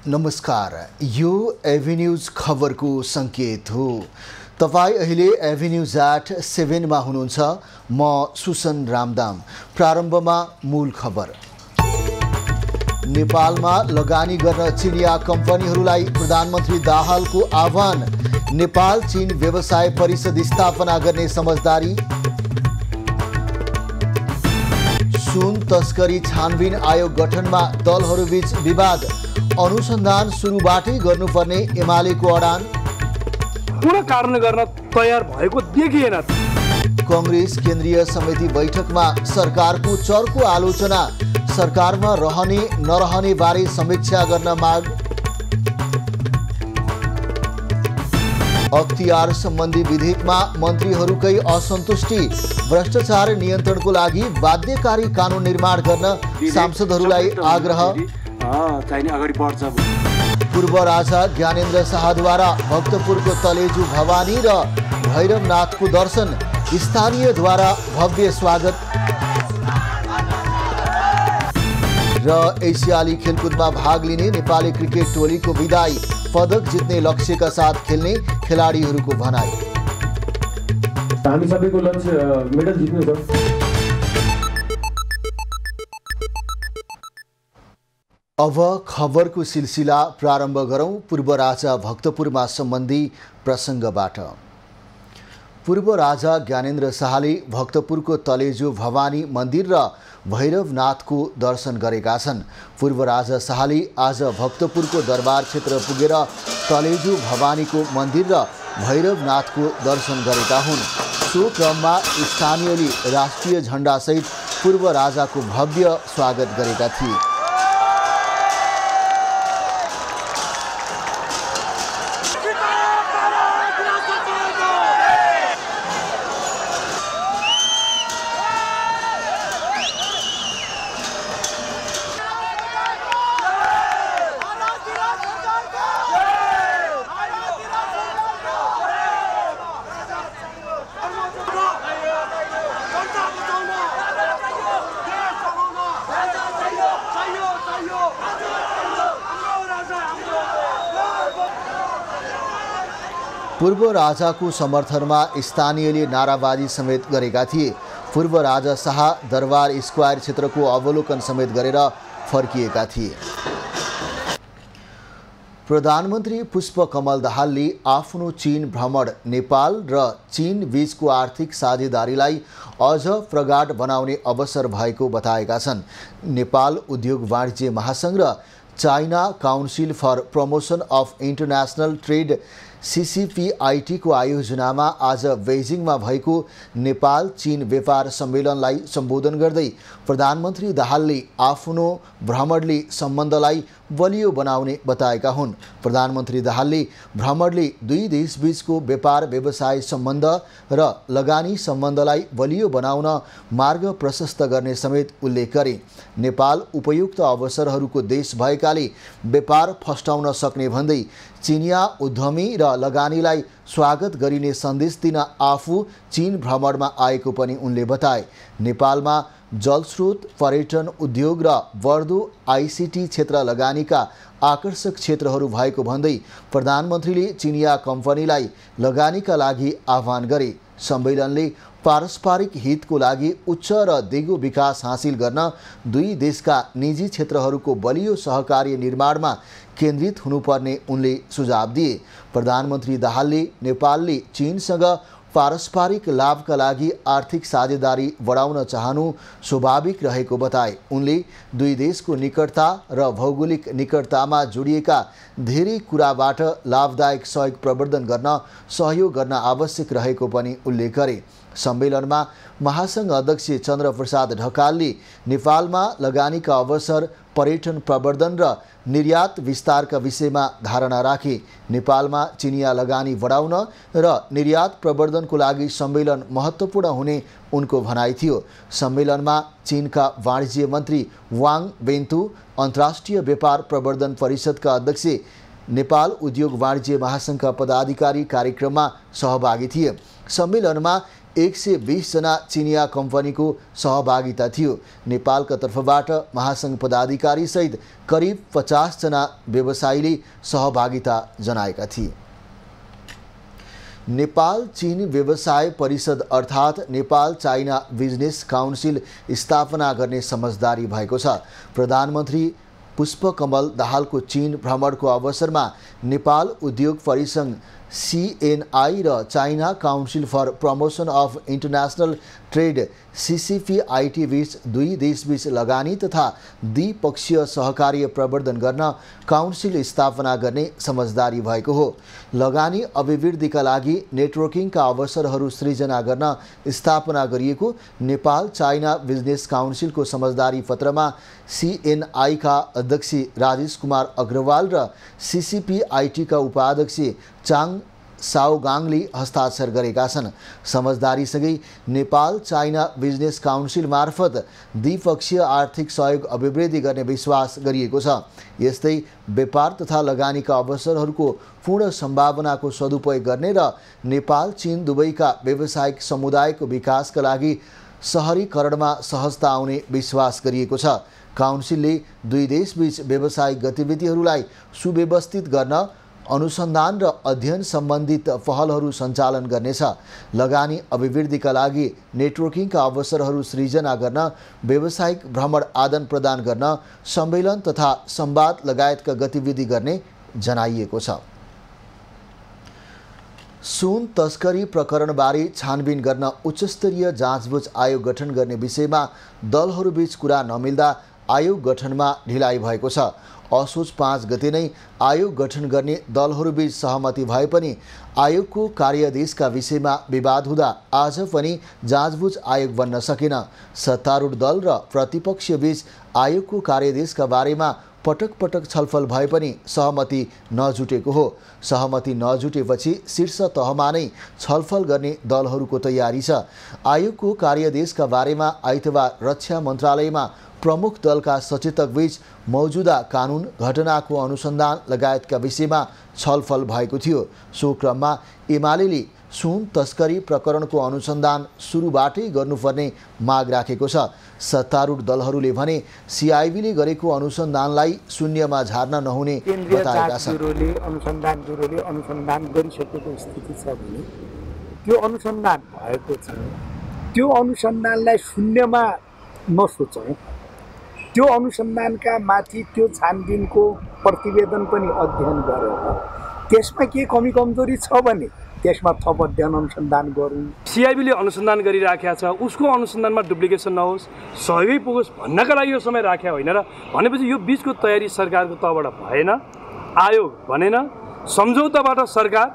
नमस्कार, यो एभेन्यूज खबरको संकेत हो। तपाई अहिले एभेन्यूज एट 7 मा हुनुहुन्छ। म सुसन रामदाम। प्रारम्भमा मूल खबर। नेपालमा लगानी गर्न चिनिया कम्पनीहरूलाई प्रधानमन्त्री दाहालको आह्वान। नेपाल चीन व्यवसाय परिषद स्थापना गर्ने समझदारी। सुन तस्करी छानबिन आयोग गठनमा दलहरूबीच विवाद। अनुसन्धान सुरुबाटै गर्नुपर्ने एमालेको अडान। पूर्ण कारण गर्न तयार भएको देखिएन। कांग्रेस केन्द्रीय समिति बैठकमा सरकारको चर्को आलोचना। सरकारमा रहने नरहने बारे समीक्षा गर्न माग। अख्तियार सम्बन्धी विधेयकमा मन्त्रीहरूकै असन्तुष्टि। भ्रष्टाचार नियन्त्रणको लागि बाध्यकारी कानुन निर्माण गर्न सांसदहरूलाई आग्रह। पूर्व राजा ज्ञानेन्द्र शाहद्वारा भक्तपुरको तलेजु भवानी र भैरवनाथको दर्शन। स्थानीयद्वारा भव्य स्वागत। र एसियाली खेलकुदमा भाग लिने नेपाली क्रिकेट टोलीको विदाई। पदक जित्ने लक्ष्यका साथ खेल्ने खेलाडीहरूको भनाई। हामी सबैको लक्ष्य मेडल जित्नु छ। अब खबरको सिलसिला प्रारम्भ गरौं। पूर्व राजा भक्तपुरमा सम्बन्धी प्रसङ्गबाट। पूर्व राजा ज्ञानेन्द्र शाहले भक्तपुरको तलेजु भवानी मन्दिर र भैरवनाथको दर्शन गरेका छन्। पूर्व राजा शाहले आज भक्तपुरको दरबार क्षेत्र पुगेर तलेजु भवानीको मन्दिर र भैरवनाथको दर्शन गरेका हुन्। सो क्रममा स्थानीयले राष्ट्रिय झण्डासहित पूर्व राजाको भव्य स्वागत गरेका थिए। पूर्व राजाको समर्थनमा स्थानीयले नाराबाजी समेत गरेका थिए। पूर्व राजा शाह दरबार स्क्वायर क्षेत्रको अवलोकन समेत गरेर फर्किएका थिए। प्रधानमन्त्री पुष्पकमल दाहालले आफ्नो चीन भ्रमण नेपाल र चीन बीचको आर्थिक साझेदारीलाई अझ प्रगाढ बनाउने अवसर भएको बताएका छन्। नेपाल उद्योग वाणिज्य महासंघ र China council for promotion of international trade CCPIT को आयोजनामा आज बेजिङमा भएको नेपाल चीन व्यापार सम्मेलनलाई सम्बोधन गर्दै प्रधानमन्त्री दाहालले आफ्नो भ्रमणले सम्बन्धलाई बलियो बनाउने बताएका हुन्। प्रधानमन्त्री दाहालले भ्रमणले दुई देशबीचको व्यापार व्यवसाय सम्बन्ध र लगानी सम्बन्धलाई बलियो बनाउन मार्ग प्रशस्त गर्ने समेत उल्लेख गरे। नेपाल उपयुक्त अवसरहरूको देश भएकाले व्यापार फस्टाउन सक्ने भन्दै चीनिया उद्यमी र लगानीलाई स्वागत गरिने सन्देश दिन आफू चीन भ्रमणमा आएको पनि उनले बताए। नेपालमा जलस्रोत, पर्यटन, उद्योग र बढ्दो ICT क्षेत्र लगानीका आकर्षक क्षेत्रहरू भएको भन्दै प्रधानमन्त्रीले चीनिया कम्पनीलाई लगानीका लागि आह्वान गरे। सम्मेलनले पारस्परिक हितको लागि उच्च र दिगो विकास हासिल गर्न दुई देशका निजी क्षेत्रहरूको बलियो सहकार्य निर्माणमा केन्द्रित हुनुपर्ने उनले सुझाव दिए। प्रधानमन्त्री दाहालले नेपालले चीनसँग पारस्परिक लाभका लागि आर्थिक साझेदारी बढाउन चाहनु स्वाभाविक रहेको बताए। उनले दुई देशको निकटता र भौगोलिक निकटतामा जोडिएका धेरै कुराबाट लाभदायक सहयोग प्रवर्धन गर्न सहयोग गर्न आवश्यक रहेको पनि उल्लेख गरे। सम्मेलनमा महासंघ अध्यक्ष चन्द्रप्रसाद ढकालले नेपालमा लगानीका अवसर, पर्यटन प्रवर्धन र निर्यात विस्तारका विषयमा धारणा राखे। नेपालमा चिनिया लगानी बढाउन र निर्यात प्रवर्धनको लागि सम्मेलन महत्त्वपूर्ण हुने उनको भनाइ थियो। सम्मेलनमा चीनका वाणिज्य मन्त्री वाङ बेन्तु, अन्तर्राष्ट्रिय व्यापार प्रवर्धन परिषदका अध्यक्ष नेपाल उद्योग वाणिज्य महासङ्घका पदाधिकारी कार्यक्रममा सहभागी थिए। सम्मेलनमा 120 जना चिनिया कम्पनीको सहभागिता थियो। नेपालका तर्फबाट महासङ्घ पदाधिकारी सहित करिब 50 जना व्यवसायीले सहभागिता जनाएका थिए। नेपाल चीन व्यवसाय परिषद अर्थात् नेपाल चाइना बिजनेस काउन्सिल स्थापना गर्ने समझदारी भएको छ। प्रधानमन्त्री पुष्पकमल दाहालको चीन भ्रमणको अवसरमा नेपाल उद्योग परिसंघ CNI र China council for promotion of international trade CCPIT बीच दुई देशबीच लगानी तथा द्विपक्षीय सहकार्य प्रवर्धन गर्न काउन्सिल स्थापना गर्ने समझदारी भएको हो। लगानी अभिवृद्धिका लागि नेटवर्किङका अवसरहरू सृजना गर्न स्थापना गरिएको नेपाल चाइना बिजनेस काउन्सिलको समझदारी पत्रमा CNI का अध्यक्ष राजेश कुमार अग्रवाल र CCPIT का उपाध्यक्ष चाङ साओगाङले हस्ताक्षर गरेका छन्। समझदारीसँगै नेपाल चाइना बिजनेस काउन्सिल मार्फत द्विपक्षीय आर्थिक सहयोग अभिवृद्धि गर्ने विश्वास गरिएको छ। यस्तै व्यापार तथा लगानीका अवसरहरूको पूर्ण सम्भावनाको सदुपयोग गर्ने र नेपाल चीन दुवैका व्यावसायिक समुदायको विकासका लागि सहरीकरणमा सहजता आउने विश्वास गरिएको छ। काउन्सिलले दुई देशबीच व्यावसायिक गतिविधिहरूलाई सुव्यवस्थित गर्न अनुसन्धान र अध्ययन सम्बन्धित पहलहरू सञ्चालन गर्नेछ। लगानी अभिवृद्धिका लागि नेटवर्किङका अवसरहरू सृजना गर्न, व्यावसायिक भ्रमण आदान प्रदान गर्न, सम्मेलन तथा संवाद लगायतका गतिविधि गर्ने जनाइएको छ। सुन तस्करी प्रकरणबारे छानबिन गर्न उच्चस्तरीय जाँचबुझ आयोग गठन गर्ने विषयमा दलहरूबीच कुरा नमिल्दा आयोग गठनमा ढिलाइ भएको छ। असोज 5 गते नै आयोग गठन गर्ने दलहरूबीच सहमति भए पनि आयोगको कार्यादेशका विषयमा विवाद हुँदा आज पनि जाँचबुझ आयोग बन्न सकेन। सत्तारूढ दल र प्रतिपक्षबीच आयोगको कार्यादेशका बारेमा पटक पटक छलफल भए पनि सहमति नजुटेको हो। सहमति नजुटेपछि शीर्ष तहमा नै छलफल गर्ने दलहरूको तयारी छ। आयोगको कार्यादेशका बारेमा आइतबार रक्षा मन्त्रालयमा प्रमुख दलका सचेतक बीच मौजूदा कानुन, घटनाको अनुसन्धान लगायतका विषयमा छलफल भएको थियो। सो क्रममा एमालेले सुन तस्करी प्रकरणको अनुसन्धान सुरुबाटै गर्नुपर्ने माग राखेको छ। सत्तारूढ दलहरूले भने CIBले गरेको अनुसन्धानलाई शून्यमा झार्न नहुने बताएका छन्। अनुसन्धान ब्युरोले अनुसन्धान गरिसकेको स्थिति छ भने त्यो अनुसन्धान भएको छ। त्यो अनुसन्धानलाई शून्यमा नसोचौँ। त्यो अनुसन्धानका माथि त्यो छानबिनको प्रतिवेदन पनि अध्ययन गरेर त्यसमा के कमी कमजोरी छ भने त्यसमा थप अध्ययन अनुसन्धान गरौँ। CIBले अनुसन्धान गरिराखेको छ, उसको अनुसन्धानमा डुप्लिकेसन नहोस्, सहयोगै पुगोस् भन्नका लागि यो समय राखेको होइन र भनेपछि यो बीचको तयारी सरकारको तहबाट भएन। आयोग भनेन, सम्झौताबाट सरकार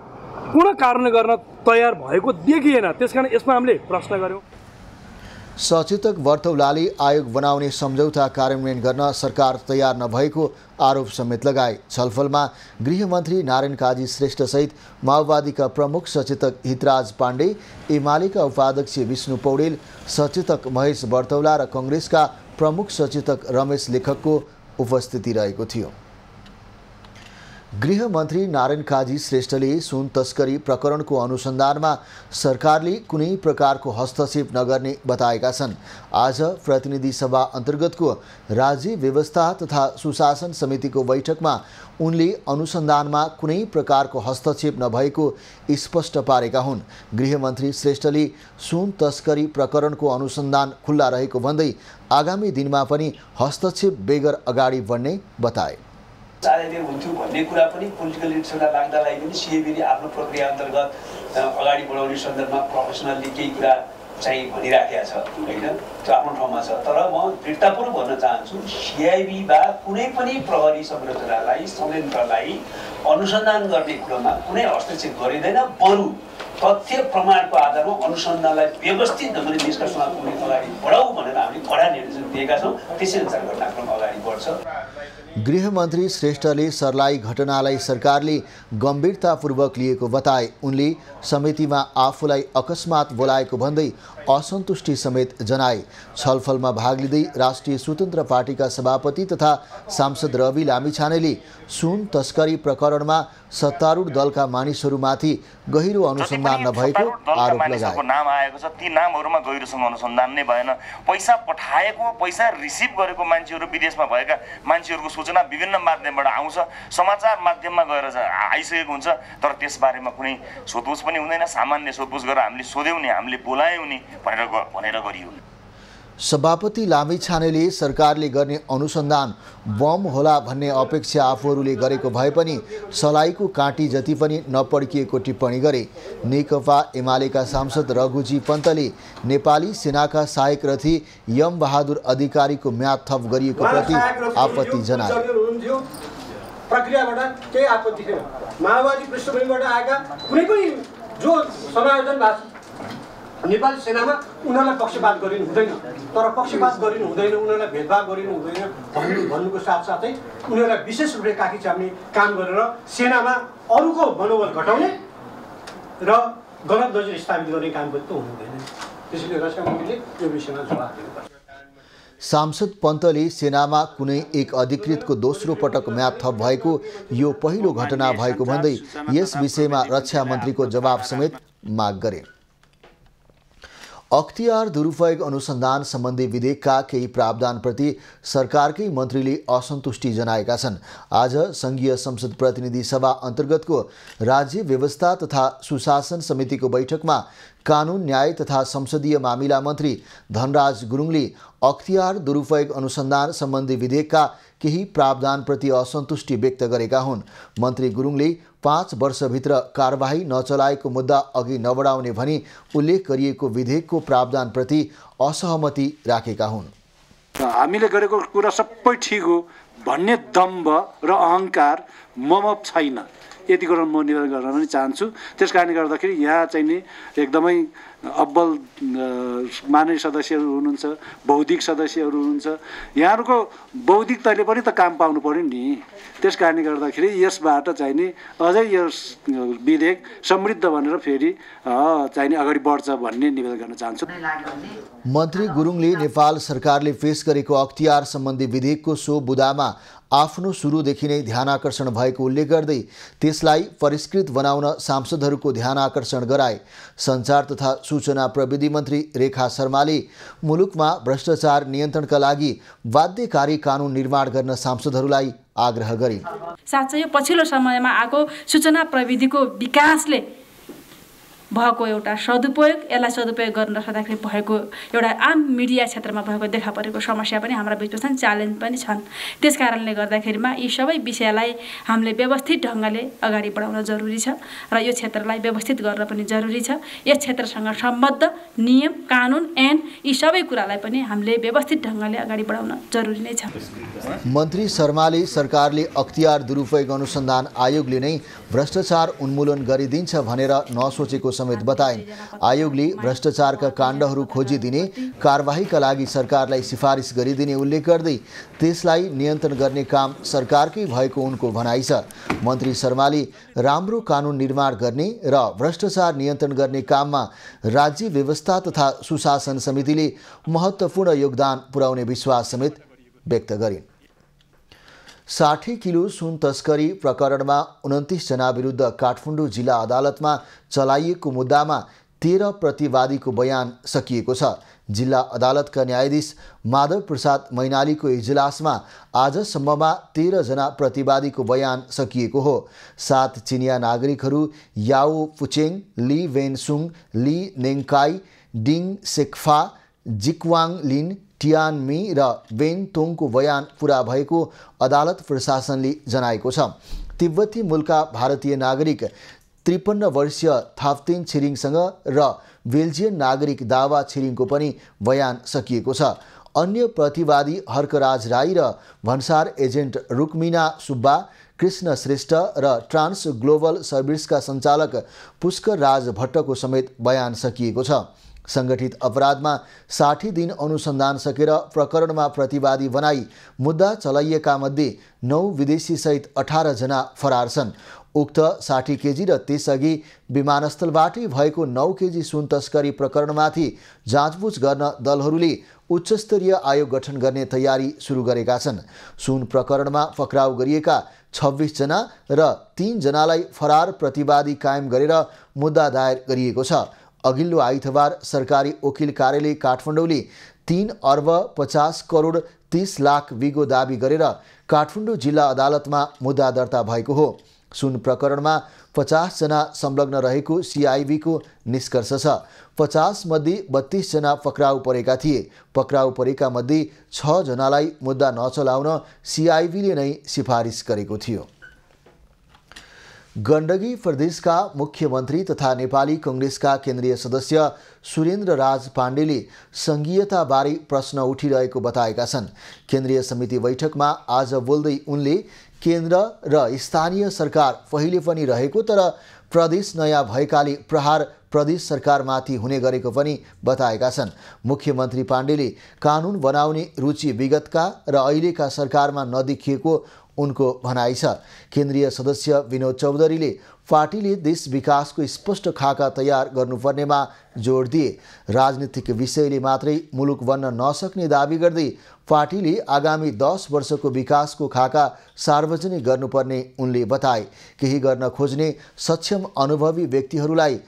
पूर्ण कार्यान्वयन गर्न तयार भएको देखिएन। त्यसकारण यसमा हामीले प्रश्न गर्यौँ। सचेतक वर्तौलाले आयोग बनाउने सम्झौता कार्यान्वयन गर्न सरकार तयार नभएको आरोप समेत लगाए। छलफलमा गृहमन्त्री नारायण काजी श्रेष्ठसहित माओवादीका प्रमुख सचेतक हितराज पाण्डे, एमालेका उपाध्यक्ष विष्णु पौडेल, सचेतक महेश वर्तौला र कङ्ग्रेसका प्रमुख सचेतक रमेश लेखकको उपस्थिति रहेको थियो। गृहमन्त्री नारायण काजी श्रेष्ठले सुन तस्करी प्रकरणको अनुसन्धानमा सरकारले कुनै प्रकारको हस्तक्षेप नगर्ने बताएका छन्। आज प्रतिनिधि सभा अन्तर्गतको राज्य व्यवस्था तथा सुशासन समितिको बैठकमा उनले अनुसन्धानमा कुनै प्रकारको हस्तक्षेप नभएको स्पष्ट पारेका हुन्। गृहमन्त्री श्रेष्ठले सुन तस्करी प्रकरणको अनुसन्धान खुल्ला रहेको भन्दै आगामी दिनमा पनि हस्तक्षेप बेगर अगाडि बढ्ने बताए। चाँडै हुन्थ्यो भन्ने कुरा पनि पोलिटिकल लिडरसिपलाई लाग्दालाई पनि CIBले आफ्नो प्रक्रिया अन्तर्गत अगाडि बढाउने सन्दर्भमा प्रोफेसनल्ली केही कुरा चाहिँ भनिराखेको छ होइन, त्यो आफ्नो ठाउँमा छ। तर म दृढतापूर्वक भन्न चाहन्छु CIB बा कुनै पनि प्रहरी संरचनालाई, संयन्त्रलाई अनुसन्धान गर्ने कुरामा कुनै हस्तक्षेप गरिँदैन। बरु तथ्य प्रमाणको आधारमा अनुसन्धानलाई व्यवस्थित ढङ्गले निष्कर्षमा पुग्ने अगाडि बढाऊ भनेर हामीले कडा निर्देशन दिएका छौँ। त्यसै अनुसार घटनाक्रम अगाडि बढ्छ। गृहमन्त्री श्रेष्ठले सर्लाही घटनालाई सरकारले गम्भीरतापूर्वक लिएको बताए। उनले समितिमा आफूलाई अकस्मात बोलाएको भन्दै असन्तुष्टि समेत जनाए। छलफलमा भाग लिँदै राष्ट्रिय स्वतन्त्र पार्टीका सभापति तथा सांसद रवि लामिछानेले सुन तस्करी प्रकरण प्रकरणमा सत्तारूढ दलका मानिसहरूमाथि गहिरो अनुसन्धान नभएको आरोप लगाए। नाम आएको छ, ती नामहरूमा गहिरोसँग अनुसन्धान नै भएन। पैसा पठाएको, पैसा रिसिभ गरेको मान्छेहरू, विदेशमा भएका मान्छेहरूको सूचना विभिन्न माध्यमबाट आउँछ, समाचार माध्यममा गएर आइसकेको हुन्छ, तर त्यसबारेमा कुनै सोधपुछ पनि हुँदैन। सामान्य सोधपुछ गरेर हामीले सोध्यौँ नि, हामीले बोलायौँ नि भनेर गरियो। सभापति लामिछानेले सरकारले गर्ने अनुसन्धान बम होला भन्ने अपेक्षा आफूहरूले गरेको भए पनि सलाईको काँटी जति पनि नपड्किएको टिप्पणी गरे। नेकपा एमालेका सांसद रघुजी पन्तले नेपाली सेनाका सहायक रथी यम बहादुर अधिकारीको म्याद थप गरिएको प्रति आपत्ति जनाए। प्रक्रियाबाट केही आपत्ति छैन। माओवादी पृष्ठभूमिबाट आएका कुनै पनि जो समायोजन भएको नेपाली सेनामा उनीहरूलाई पक्षपात गरिनु हुँदैन, तर पक्षपात गरिनु हुँदैन, उनीहरूलाई भेदभाव गरिनु हुँदैन भन्नुको साथसाथै उनीहरूलाई विशेष रूपले काखी चाप्ने काम गरेर सेनामा अरूको मनोबल घटाउने र गलत नजिर स्थापित गर्ने काम पनि त हुनु हुँदैन। त्यसैले रक्षा मन्त्रीले यो विषयमा जवाफ दिनुपर्छ। सांसद पन्तले सेनामा कुनै एक अधिकृतको दोस्रो पटक म्याद थप भएको यो पहिलो घटना भएको भन्दै यस विषयमा रक्षा मन्त्रीको जवाब समेत माग गरे। अख्तियार दुरुपयोग अनुसन्धान सम्बन्धी विधेयकका केही प्रावधानप्रति सरकारकै मन्त्रीले असन्तुष्टि जनाएका छन्। आज संघीय संसद प्रतिनिधि सभा अन्तर्गतको राज्य व्यवस्था तथा सुशासन समितिको बैठकमा कानुन न्याय तथा संसदीय मामिला मन्त्री धनराज गुरुङले अख्तियार दुरुपयोग अनुसन्धान सम्बन्धी विधेयकका केही प्रावधानप्रति असन्तुष्टि व्यक्त गरेका हुन्। मन्त्री गुरुङले 5 वर्षभित्र कारबाही नचलाएको मुद्दा अघि नबढाउने भनी उल्लेख गरिएको विधेयकको प्रावधानप्रति असहमति राखेका हुन्। हामीले गरेको कुरा सबै ठिक हो भन्ने दम्भ र अहङ्कार ममा छैन, यति कुरा म निवेदन गर्न पनि चाहन्छु। त्यस कारणले गर्दाखेरि यहाँ चाहिँ नि एकदमै अब्बल माननीय सदस्यहरू हुनुहुन्छ, बौद्धिक सदस्यहरू हुनुहुन्छ, यहाँहरूको बौद्धिकताले पनि त काम पाउनु पर्यो नि। त्यस कारणले गर्दाखेरि यसबाट चाहिँ नि अझै यस विधेयक समृद्ध भनेर फेरि चाहिँ नि अगाडि बढ्छ भन्ने निवेदन गर्न चाहन्छु। मन्त्री गुरुङले नेपाल सरकारले पेश गरेको अख्तियार सम्बन्धी विधेयकको सो बुदामा आफ्नो सुरुदेखि नै ध्यानआकर्षण भएको उल्लेख गर्दै त्यसलाई परिष्कृत बनाउन सांसदहरूको ध्यानआकर्षण गराए। सञ्चार तथा सूचना प्रविधि मन्त्री रेखा शर्माले मुलुकमा भ्रष्टाचार नियन्त्रणका लागि बाध्यकारी कानुन निर्माण गर्न सांसदहरूलाई आग्रह गरे। साँच्चै यो पछिल्लो समयमा आएको सूचना प्रविधिको विकासले भएको एउटा सदुपयोग, यसलाई सदुपयोग गर्न नसक्दाखेरि भएको एउटा आम मिडिया क्षेत्रमा भएको देखा परेको समस्या पनि हाम्रा बिचमा छन्, च्यालेन्ज पनि छन्। त्यस कारणले गर्दाखेरिमा यी सबै विषयलाई हामीले व्यवस्थित ढङ्गले अगाडि बढाउन जरुरी छ र यो क्षेत्रलाई व्यवस्थित गर्न पनि जरुरी छ। यस क्षेत्रसँग सम्बद्ध नियम, कानुन ऐन यी सबै कुरालाई पनि हामीले व्यवस्थित ढङ्गले अगाडि बढाउन जरुरी नै छ। मन्त्री शर्माले सरकारले अख्तियार दुरुपयोग अनुसन्धान आयोगले नै भ्रष्टाचार उन्मूलन गरिदिन्छ भनेर नसोचेको समेत बताइन्। आयोगले भ्रष्टाचारका काण्डहरू खोजिदिने, कारबाहीका लागि सरकारलाई सिफारिस गरिदिने उल्लेख गर्दै त्यसलाई नियन्त्रण गर्ने काम सरकारकै भएको उनको भनाइ छ। मन्त्री शर्माले राम्रो कानुन निर्माण गर्ने र भ्रष्टाचार नियन्त्रण गर्ने काममा राज्य व्यवस्था तथा सुशासन समितिले महत्त्वपूर्ण योगदान पुर्याउने विश्वास समेत व्यक्त गरिन्। 60 किलो सुन तस्करी प्रकरणमा 29 जना विरुद्ध काठमाडौँ जिल्ला अदालतमा चलाइएको मुद्दामा 13 प्रतिवादीको बयान सकिएको छ। जिल्ला अदालतका न्यायाधीश माधव प्रसाद मैनालीको इजलासमा आजसम्ममा 13 जना प्रतिवादीको बयान सकिएको हो। 7 चिनिया नागरिकहरू याओ फुचेङ, ली वेनसुङ, ली नेङकाई, डिङ सेक्फा, जिक्वाङ लिन, टियान मी र वेन तोङको बयान पुरा भएको अदालत प्रशासनले जनाएको छ। तिब्बती मूलका भारतीय नागरिक 53 वर्षीय थाप्तिन छिरिङसँग र बेल्जियन नागरिक दावा छिरिङको पनि बयान सकिएको छ। अन्य प्रतिवादी हर्कराज राई र भन्सार एजेन्ट रुक्मिना सुब्बा, कृष्ण श्रेष्ठ र ट्रान्स ग्लोबल सर्भिसका सञ्चालक पुष्कर राज भट्टको समेत बयान सकिएको छ। सङ्गठित अपराधमा 60 दिन अनुसन्धान सकेर प्रकरणमा प्रतिवादी बनाई मुद्दा चलाइएका मध्ये 9 विदेशी सहित 18 जना फरार छन्। उक्त 60 केजी र त्यसअघि विमानस्थलबाटै भएको 9 केजी सुन तस्करी प्रकरणमाथि जाँचबुझ गर्न दलहरूले उच्चस्तरीय आयोग गठन गर्ने तयारी सुरु गरेका छन्। सुन प्रकरणमा पक्राउ गरिएका 26 जना र 3 जनालाई फरार प्रतिवादी कायम गरेर मुद्दा दायर गरिएको छ। अघिल्लो आइतबार सरकारी वकिल कार्यालय काठमाडौँले 3 अर्ब 50 करोड 30 लाख बिगो दाबी गरेर काठमाडौँ जिल्ला अदालतमा मुद्दा दर्ता भएको हो। सुन प्रकरणमा 50 जना संलग्न रहेको सिआइबीको निष्कर्ष छ। 50 मध्ये 32 जना पक्राउ परेका थिए। पक्राउ परेका मध्ये 6 जनालाई मुद्दा नचलाउन सिआइबीले नै सिफारिस गरेको थियो। गण्डकी प्रदेशका मुख्यमन्त्री तथा नेपाली कांग्रेसका केन्द्रीय सदस्य सुरेन्द्र राज पाण्डेले संघीयताबारे प्रश्न उठिरहेको बताएका छन्। केन्द्रीय समिति बैठकमा आज बोल्दै उनले केन्द्र र स्थानीय सरकार पहिले पनि रहेको तर प्रदेश नयाँ भएकाले प्रहार प्रदेश सरकारमाथि हुने गरेको पनि बताएका छन्। मुख्यमन्त्री पाण्डेले कानुन बनाउने रुचि विगतका र अहिलेका सरकारमा नदेखिएको उनको भनाइ छ। केन्द्रीय सदस्य विनोद चौधरीले पार्टीले देश विकासको स्पष्ट खाका तयार गर्नुपर्नेमा जोड दिए। राजनीतिक विषयले मात्रै मुलुक बन्न नसक्ने दाबी गर्दै पार्टीले आगामी 10 वर्षको विकासको खाका सार्वजनिक गर्नुपर्ने उनले बताए। केही गर्न खोज्ने सक्षम अनुभवी व्यक्तिहरूलाई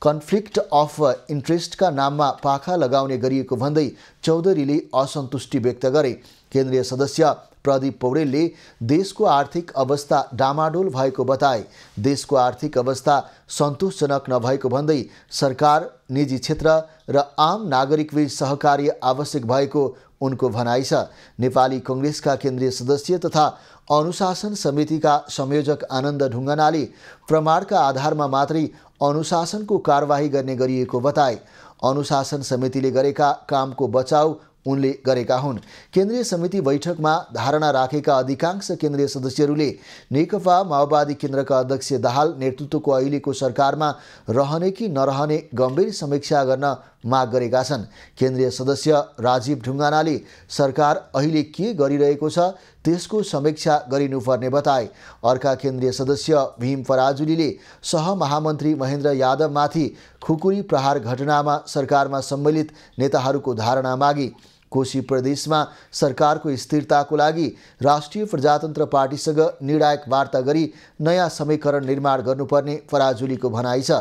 कन्फ्लिक्ट अफ इन्ट्रेस्टका नाममा पाखा लगाउने गरिएको भन्दै चौधरीले असन्तुष्टि व्यक्त गरे। केन्द्रीय सदस्य प्रदीप पौडेलले देशको आर्थिक अवस्था डामाडोल भएको बताए। देशको आर्थिक अवस्था सन्तोषजनक नभएको भन्दै सरकार, निजी क्षेत्र र आम नागरिकबीच सहकार्य आवश्यक भएको उनको भनाइ छ। नेपाली कांग्रेसका केन्द्रीय सदस्य तथा अनुशासन समितिका संयोजक आनन्द ढुङ्गानाले प्रमाणका आधारमा मात्रै अनुशासनको कारबाही गर्ने गरिएको बताए। अनुशासन समितिले गरेका कामको बचाउ उनले गरेका हुन्। केन्द्रीय समिति बैठकमा धारणा राखेका अधिकांश केन्द्रीय सदस्यहरूले नेकपा माओवादी केन्द्रका अध्यक्ष दाहाल नेतृत्वको अहिलेको सरकारमा रहने कि नरहने गम्भीर समीक्षा गर्न माग गरेका छन्। केन्द्रीय सदस्य राजीव ढुङ्गानाले सरकार अहिले के गरिरहेको छ त्यसको समीक्षा गरिनुपर्ने बताए। अर्का केन्द्रीय सदस्य भीम पराजुलीले सहमहामन्त्री महेन्द्र यादवमाथि खुकुरी प्रहार घटनामा सरकारमा सम्मिलित नेताहरूको धारणा मागी। कोशी प्रदेशमा सरकारको स्थिरताको लागि राष्ट्रिय प्रजातन्त्र पार्टीसँग निर्णायक वार्ता गरी नयाँ समीकरण निर्माण गर्नुपर्ने पराजुलीको भनाइ छ।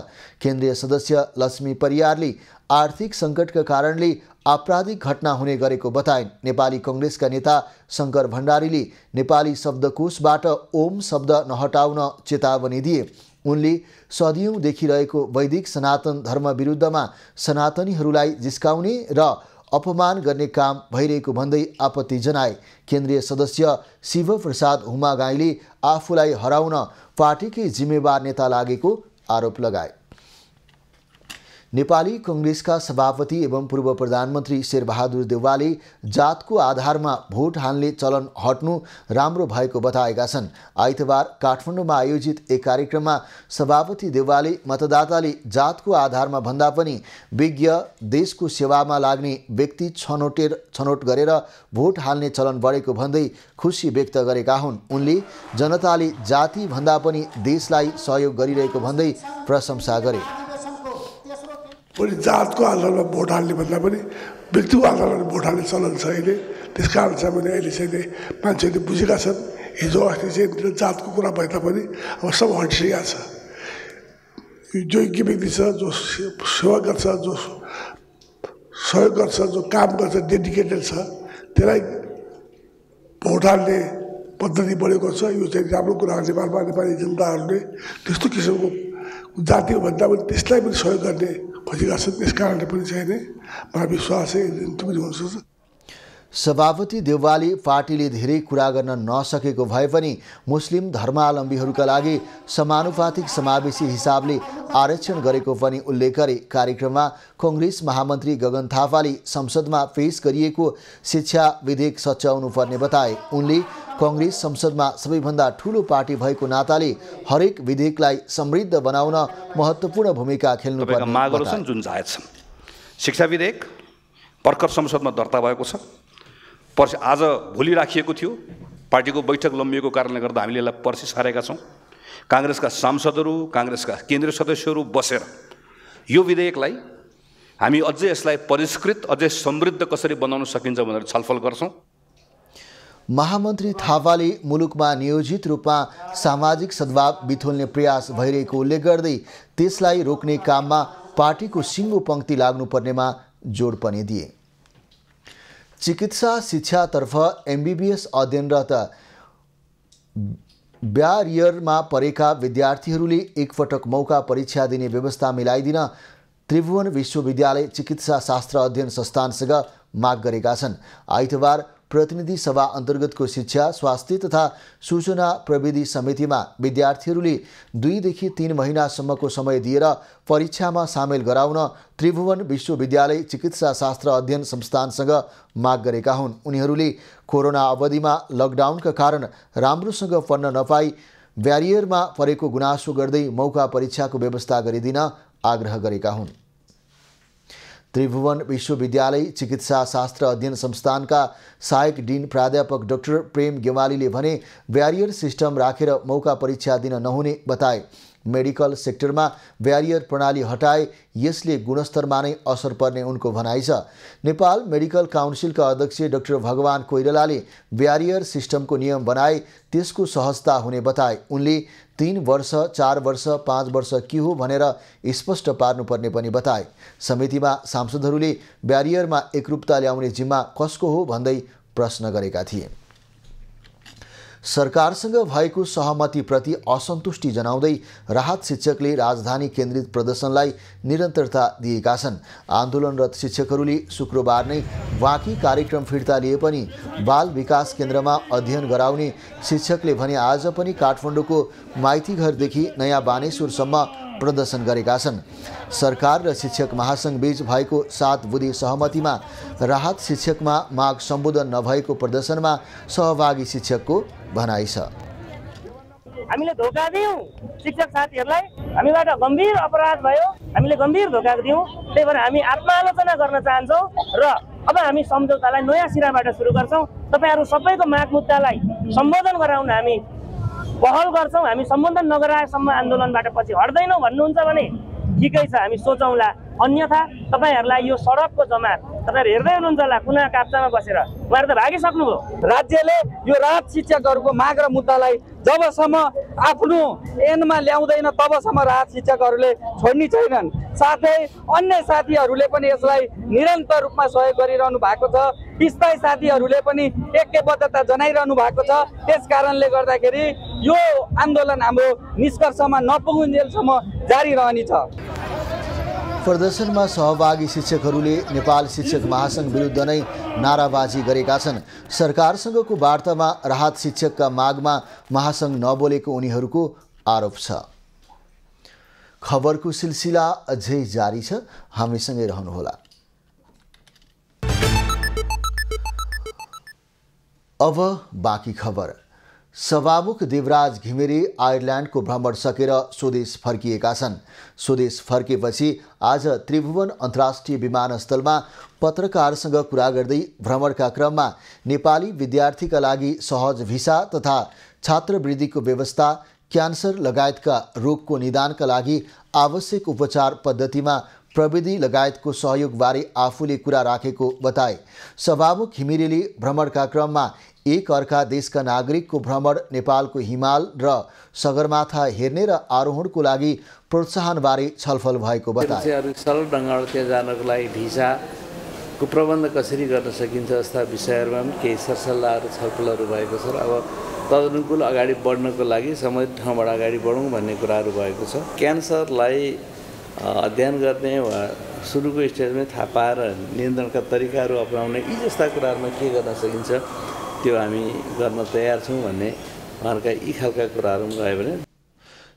केन्द्रीय सदस्य लक्ष्मी परियारले आर्थिक सङ्कटका कारणले आपराधिक घटना हुने गरेको बताइन्। नेपाली कांग्रेसका नेता शङ्कर भण्डारीले नेपाली शब्दकोशबाट ओम शब्द नहटाउन चेतावनी दिए। उनले सदियौँदेखि रहेको वैदिक सनातन धर्म विरुद्धमा सनातनीहरूलाई जिस्काउने र अपमान गर्ने काम भइरहेको भन्दै आपत्ति जनाए। केन्द्रीय सदस्य शिव प्रसाद हुमागाईले आफूलाई हराउन पार्टीकै जिम्मेवार नेता लागेको आरोप लगाए। नेपाली कांग्रेसका सभापति एवं पूर्व प्रधानमन्त्री शेरबहादुर देउवाले जातको आधारमा भोट हाल्ने चलन हट्नु राम्रो भएको बताएका छन्। आइतबार काठमाडौँमा आयोजित एक कार्यक्रममा सभापति देउवाले मतदाताले जातको आधारमा भन्दा पनि विज्ञ देशको सेवामा लाग्ने व्यक्ति छनौट गरेर भोट हाल्ने चलन बढेको भन्दै खुसी व्यक्त गरेका हुन्। उनले जनताले जाति भन्दा पनि देशलाई सहयोग गरिरहेको भन्दै प्रशंसा गरे। पनि जातको आधारमा भोट हाल्ने भन्दा पनि व्यक्तिको आधारमा भोट हाल्ने चलन छ अहिले। त्यस कारण चाहिँ मैले अहिले चाहिँ मान्छेहरूले बुझेका छन्। हिजो अस्ति चाहिँ जातको कुरा भए तापनि अब सब हटिसकेका छ। जो योग्य व्यक्ति छ, जो सेवा गर्छ, जो सहयोग गर्छ, जो काम गर्छ, डेडिकेटेड छ, त्यसलाई भोट हाल्ने पद्धति बढेको छ। यो चाहिँ राम्रो कुरा हो। नेपालमा नेपाली जनताहरूले त्यस्तो किसिमको जाति भन्दा पनि त्यसलाई पनि सहयोग गर्ने खोजेका छन्। त्यस कारणले पनि चाहिँ मलाई विश्वास छ। सभापति देउवाले पार्टीले धेरै कुरा गर्न नसकेको भए पनि मुस्लिम धर्मावलम्बीहरूका लागि समानुपातिक समावेशी हिसाबले आरक्षण गरेको पनि उल्लेख गरे। कार्यक्रममा कांग्रेस महामन्त्री गगन थापाले संसदमा पेश गरिएको शिक्षा विधेयक सच्याउनु पर्ने बताए। उनले कांग्रेस संसदमा सबैभन्दा ठूलो पार्टी भएको नाताले हरेक विधेयकलाई समृद्ध बनाउन महत्त्वपूर्ण भूमिका खेल्नुपर्ने मागहरू छन् जुन जायज छन्। शिक्षा विधेयक भर्खर संसदमा दर्ता भएको छ। पर्सि आज भोलि राखिएको थियो। पार्टीको बैठक लम्बिएको कारणले गर्दा हामीले यसलाई पर्सि सारेका छौँ। काङ्ग्रेसका सांसदहरू, काङ्ग्रेसका केन्द्रीय सदस्यहरू बसेर यो विधेयकलाई हामी अझै यसलाई परिष्कृत, अझै समृद्ध कसरी बनाउन सकिन्छ भनेर छलफल गर्छौँ। महामन्त्री थापाले मुलुकमा नियोजित रूपमा सामाजिक सद्भाव बिथोल्ने प्रयास भइरहेको उल्लेख गर्दै त्यसलाई रोक्ने काममा पार्टीको सिङ्गो पङ्क्ति लाग्नुपर्नेमा जोड पनि दिए। चिकित्सा शिक्षातर्फ MBBS अध्ययनरत ब्यारियरमा परेका विद्यार्थीहरूले एकपटक मौका परीक्षा दिने व्यवस्था मिलाइदिन त्रिभुवन विश्वविद्यालय चिकित्सा शास्त्र अध्ययन संस्थानसँग माग गरेका छन्। आइतबार प्रतिनिधि सभा अन्तर्गतको शिक्षा, स्वास्थ्य तथा सूचना प्रविधि समितिमा विद्यार्थीहरूले 2 देखि 3 महिनासम्मको समय दिएर परीक्षामा सामेल गराउन त्रिभुवन विश्वविद्यालय चिकित्सा शास्त्र अध्ययन संस्थानसँग माग गरेका हुन्। उनीहरूले कोरोना अवधिमा लकडाउनका कारण राम्रोसँग पढ्न नपाई ब्यारियरमा परेको गुनासो गर्दै मौका परीक्षाको व्यवस्था गरिदिन आग्रह गरेका हुन्। त्रिभुवन विश्वविद्यालय चिकित्सा शास्त्र अध्ययन संस्थानका सहायक डिन प्राध्यापक डाक्टर प्रेम गेवालीले भने ब्यारियर सिस्टम राखेर मौका परीक्षा दिन नहुने बताए। मेडिकल सेक्टरमा ब्यारियर प्रणाली हटाए यसले गुणस्तरमा नै असर पर्ने उनको भनाइ छ। नेपाल मेडिकल काउन्सिलका अध्यक्ष डाक्टर भगवान कोइरालाले ब्यारियर सिस्टमको नियम बनाए त्यसको सहजता हुने बताए। उनले 3 वर्ष, 4 वर्ष, 5 वर्ष के हो भनेर स्पष्ट पार्नुपर्ने पनि बताए। समितिमा सांसदहरूले ब्यारियरमा एकरूपता ल्याउने जिम्मा कसको हो भन्दै प्रश्न गरेका थिए। सरकारसँग भएको सहमतिप्रति असन्तुष्टि जनाउँदै राहत शिक्षकले राजधानी केन्द्रित प्रदर्शनलाई निरन्तरता दिएका छन्। आन्दोलनरत शिक्षकहरूले शुक्रबार नै बाँकी कार्यक्रम फिर्ता लिए पनि बाल विकास केन्द्रमा अध्ययन गराउने शिक्षकले भने आज पनि काठमाडौँको माइतीघरदेखि नयाँ बानेश्वरसम्म प्रदर्शन गरेका छन्। सरकार र शिक्षक महासंघ बीच भएको 7 बुँदे सहमतिमा राहत शिक्षकमा माग सम्बोधन नभएको प्रदर्शनमा सहभागी शिक्षकको भनाइ छ। हामीले धोका दियौं शिक्षक साथीहरूलाई, हामीबाट गम्भीर अपराध भयो, हामीले गम्भीर धोका दियौं। त्यही भएर हामी आत्मालोचना गर्न चाहन्छौँ र अब हामी सम्झौतालाई नयाँ सिराबाट सुरु गर्छौँ। तपाईहरु सबैको माग मुद्दालाई सम्बोधन गराउन हामी पहल गर्छौँ। हामी सम्बोधन नगराएसम्म आन्दोलनबाट पछि हट्दैनौँ भन्नुहुन्छ भने ठिकै छ, हामी सोचौँला। अन्यथा तपाईहरुलाई यो सडकको जमात तपाईहरु हेर्दै हुनुहुन्छ होला, कुना काप्चामा बसेर उहाँहरु त भागिसक्नुभयो। राज्यले यो राहत शिक्षकहरूको माग र मुद्दालाई जबसम्म आफ्नो एनमा ल्याउँदैन तबसम्म राहत शिक्षकहरूले छोड्ने छैनन्। साथै अन्य साथीहरूले पनि यसलाई निरन्तर रूपमा सहयोग गरिरहनु भएको छ। स्थायी साथीहरूले पनि ऐक्यबद्धता जनाइरहनु भएको छ। त्यस कारणले गर्दाखेरि यो आन्दोलन हाम्रो निष्कर्षमा नपुगुन्जेलसम्म जारी रहनेछ। प्रदर्शनमा सहभागी शिक्षकहरूले नेपाल शिक्षक महासंघ विरुद्ध नै नाराबाजी गरेका छन्। सरकारसँगको वार्तामा राहत शिक्षकका मागमा महासंघ नबोलेको उनीहरूको आरोप छ। खबरको सिलसिला अझै जारी छ, हामीसँगै रहनुहोला। अब बाँकी खबर। सभामुख देवराज घिमिरे आयरल्यान्डको भ्रमण सकेर स्वदेश फर्किएका छन्। स्वदेश फर्केपछि आज त्रिभुवन अन्तर्राष्ट्रिय विमानस्थलमा पत्रकारसँग कुरा गर्दै भ्रमणका क्रममा नेपाली विद्यार्थीका लागि सहज भिसा तथा छात्रवृत्तिको व्यवस्था, क्यान्सर लगायतका रोगको निदानका लागि आवश्यक उपचार पद्धतिमा प्रविधि लगायतको सहयोगबारे आफूले कुरा राखेको बताए। सभामुख घिमिरेले भ्रमणका क्रममा एक अर्का देशका नागरिकको भ्रमण, नेपालको हिमाल र सगरमाथा हेर्ने र आरोहणको लागि प्रोत्साहनबारे छलफल भएको बताए। सरल ढङ्गबाट त्यहाँ जानको लागि भिसाको प्रबन्ध कसरी गर्न सकिन्छ जस्ता विषयहरूमा पनि केही सरसल्लाहहरू छलफलहरू भएको छ र अब तदनुकूल अगाडि बढ्नको लागि सम्बन्धित ठाउँबाट अगाडि बढौँ भन्ने कुराहरू भएको छ। क्यान्सरलाई अध्ययन गर्ने वा सुरुको स्टेजमै थाहा पाएर नियन्त्रणका तरिकाहरू अपनाउने यी जस्ता कुराहरूमा के गर्न सकिन्छ त्यो हामी गर्न तयार छौँ भन्ने उहाँहरूका यी खालका कुराहरू गयो भने।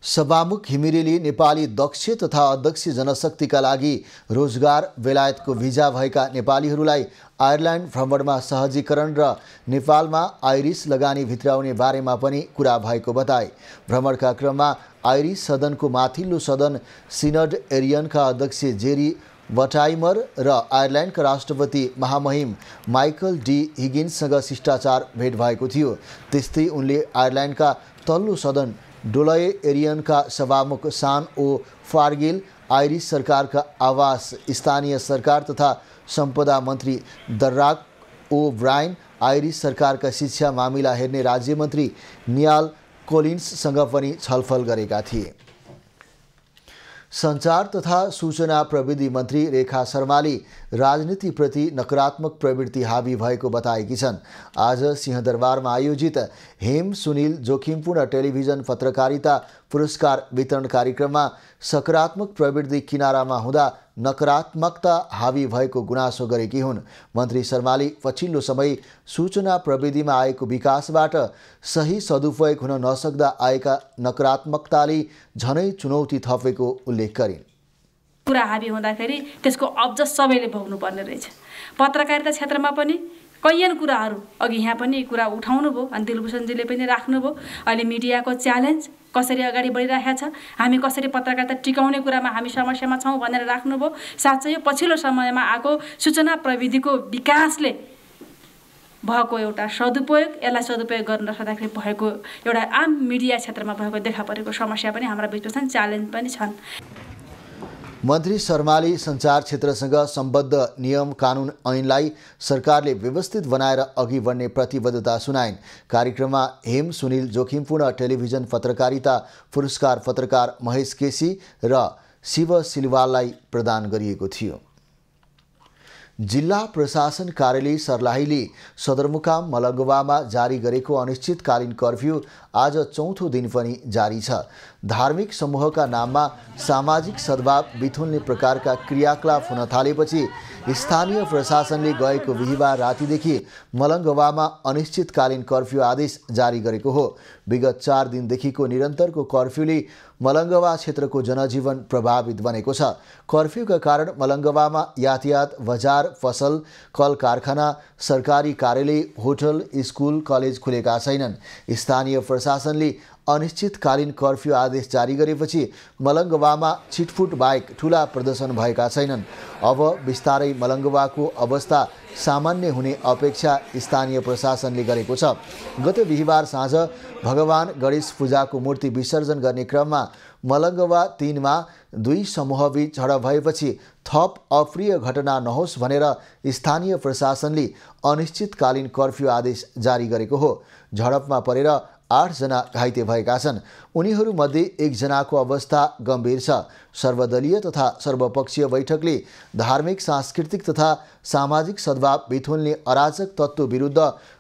सभामुख घिमिरेले नेपाली दक्ष तथा अध्यक्ष जनशक्तिका लागि रोजगार, बेलायतको भिजा भएका नेपालीहरूलाई आयरल्यान्ड भ्रमणमा सहजीकरण र नेपालमा आइरिस लगानी भित्राउने बारेमा पनि कुरा भएको बताए। भ्रमणका क्रममा आइरिस सदनको माथिल्लो सदन सिनड एरियनका अध्यक्ष जेरी बटाइमर र आयरल्यान्डका राष्ट्रपति महामहिम माइकल डी हिगिन्ससँग शिष्टाचार भेट भएको थियो। त्यस्तै उनले आयरल्यान्डका तल्लो सदन डोलय एरियनका सभामुख सान ओ फार्गिल, आइरिस सरकारका आवास, स्थानीय सरकार तथा सम्पदा मन्त्री दर्राक ओ ब्रायन, आइरिस सरकारका शिक्षा मामिला हेर्ने राज्य मन्त्री नियाल कोलिन्ससँग पनि छलफल गरेका थिए। सञ्चार तथा सूचना प्रविधि मन्त्री रेखा शर्माले राजनीतिप्रति नकारात्मक प्रवृत्ति हावी भएको बताएकी छन्। आज सिंहदरबारमा आयोजित हेम सुनिल जोखिमपूर्ण टेलिभिजन पत्रकारिता पुरस्कार वितरण कार्यक्रममा सकारात्मक प्रवृत्ति किनारामा हुँदा नकारात्मकता हावी भएको गुनासो गरेकी हुन्। मन्त्री शर्माले पछिल्लो समय सूचना प्रविधिमा आएको विकासबाट सही सदुपयोग हुन नसक्दा आएका नकारात्मकताले झनै चुनौती थपेको उल्लेख गरिन्। कुरा हावी हुँदाखेरि त्यसको अब्जस सबैले भोग्नुपर्ने रहेछ। पत्रकारिता क्षेत्रमा पनि कैयन कुराहरू अघि यहाँ पनि कुरा उठाउनु भयो अनि दिलभूषणजीले पनि राख्नुभयो। अहिले मिडियाको च्यालेन्ज कसरी अगाडि बढिरहेको छ, हामी कसरी पत्रकारिता टिकाउने कुरामा हामी समस्यामा छौँ भनेर राख्नुभयो। साँच्चै यो पछिल्लो समयमा आएको सूचना प्रविधिको विकासले भएको एउटा सदुपयोग, यसलाई सदुपयोग गर्न नसक्दाखेरि भएको एउटा आम मिडिया क्षेत्रमा भएको देखा परेको समस्या पनि हाम्रा बिचमा छन्, च्यालेन्ज पनि छन्। मन्त्री शर्माले सञ्चार क्षेत्रसँग सम्बद्ध नियम कानुन ऐनलाई सरकारले व्यवस्थित बनाएर अघि बढ्ने प्रतिबद्धता सुनाइन्। कार्यक्रममा हेम सुनिल जोखिमपूर्ण टेलिभिजन पत्रकारिता पुरस्कार पत्रकार महेश केसी र शिव सिलवाललाई प्रदान गरिएको थियो। जिल्ला प्रशासन कार्यालय सर्लाहीले सदरमुकाम मलङ्गवामा जारी गरेको अनिश्चितकालीन कर्फ्यू आज चौथो दिन पनि जारी छ। धार्मिक समूहका नाममा सामाजिक सद्भाव बिथुल्ने प्रकारका क्रियाकलाप हुन थालेपछि स्थानीय प्रशासनले गएको बिहिबार रातिदेखि मलङ्गवामा अनिश्चितकालीन कर्फ्यू आदेश जारी गरेको हो। विगत 4 दिनदेखिको निरन्तरको कर्फ्यूले मलङ्गवा क्षेत्रको जनजीवन प्रभावित बनेको छ। कर्फ्यूका कारण मलङ्गवामा यातायात, बजार, पसल, कल कारखाना, सरकारी कार्यालय, होटल, स्कुल, कलेज खुलेका छैनन्। स्थानीय प्रशासनले अनिश्चितकालीन कर्फ्यू आदेश जारी गरेपछि मलङ्गवामा छिटफुट बाहेक ठूला प्रदर्शन भएका छैनन्। अब बिस्तारै मलङ्गवाको अवस्था सामान्य हुने अपेक्षा स्थानीय प्रशासनले गरेको छ। गत बिहिबार साँझ भगवान गणेश पूजाको मूर्ति विसर्जन गर्ने क्रममा मलङ्गवा 3 मा 2 समूहबीच झडप भएपछि थप अप्रिय घटना नहोस् भनेर स्थानीय प्रशासनले अनिश्चितकालीन कर्फ्यू आदेश जारी गरेको हो। झडपमा परेर 8 जना घाइते भएका छन्। उनीहरूमध्ये 1 जनाको अवस्था गम्भीर छ। सर्वदलीय तथा सर्वपक्षीय बैठकले धार्मिक, सांस्कृतिक तथा सामाजिक सद्भाव बिथुल्ने अराजक तत्त्व विरुद्ध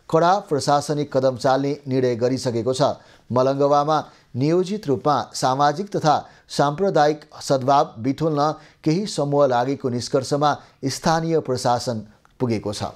कडा प्रशासनिक कदम चाल्ने निर्णय गरिसकेको छ। मलङ्गवामा नियोजित रूपमा सामाजिक तथा साम्प्रदायिक सद्भाव बिथुल्न केही समूह लागेको निष्कर्षमा स्थानीय प्रशासन पुगेको छ।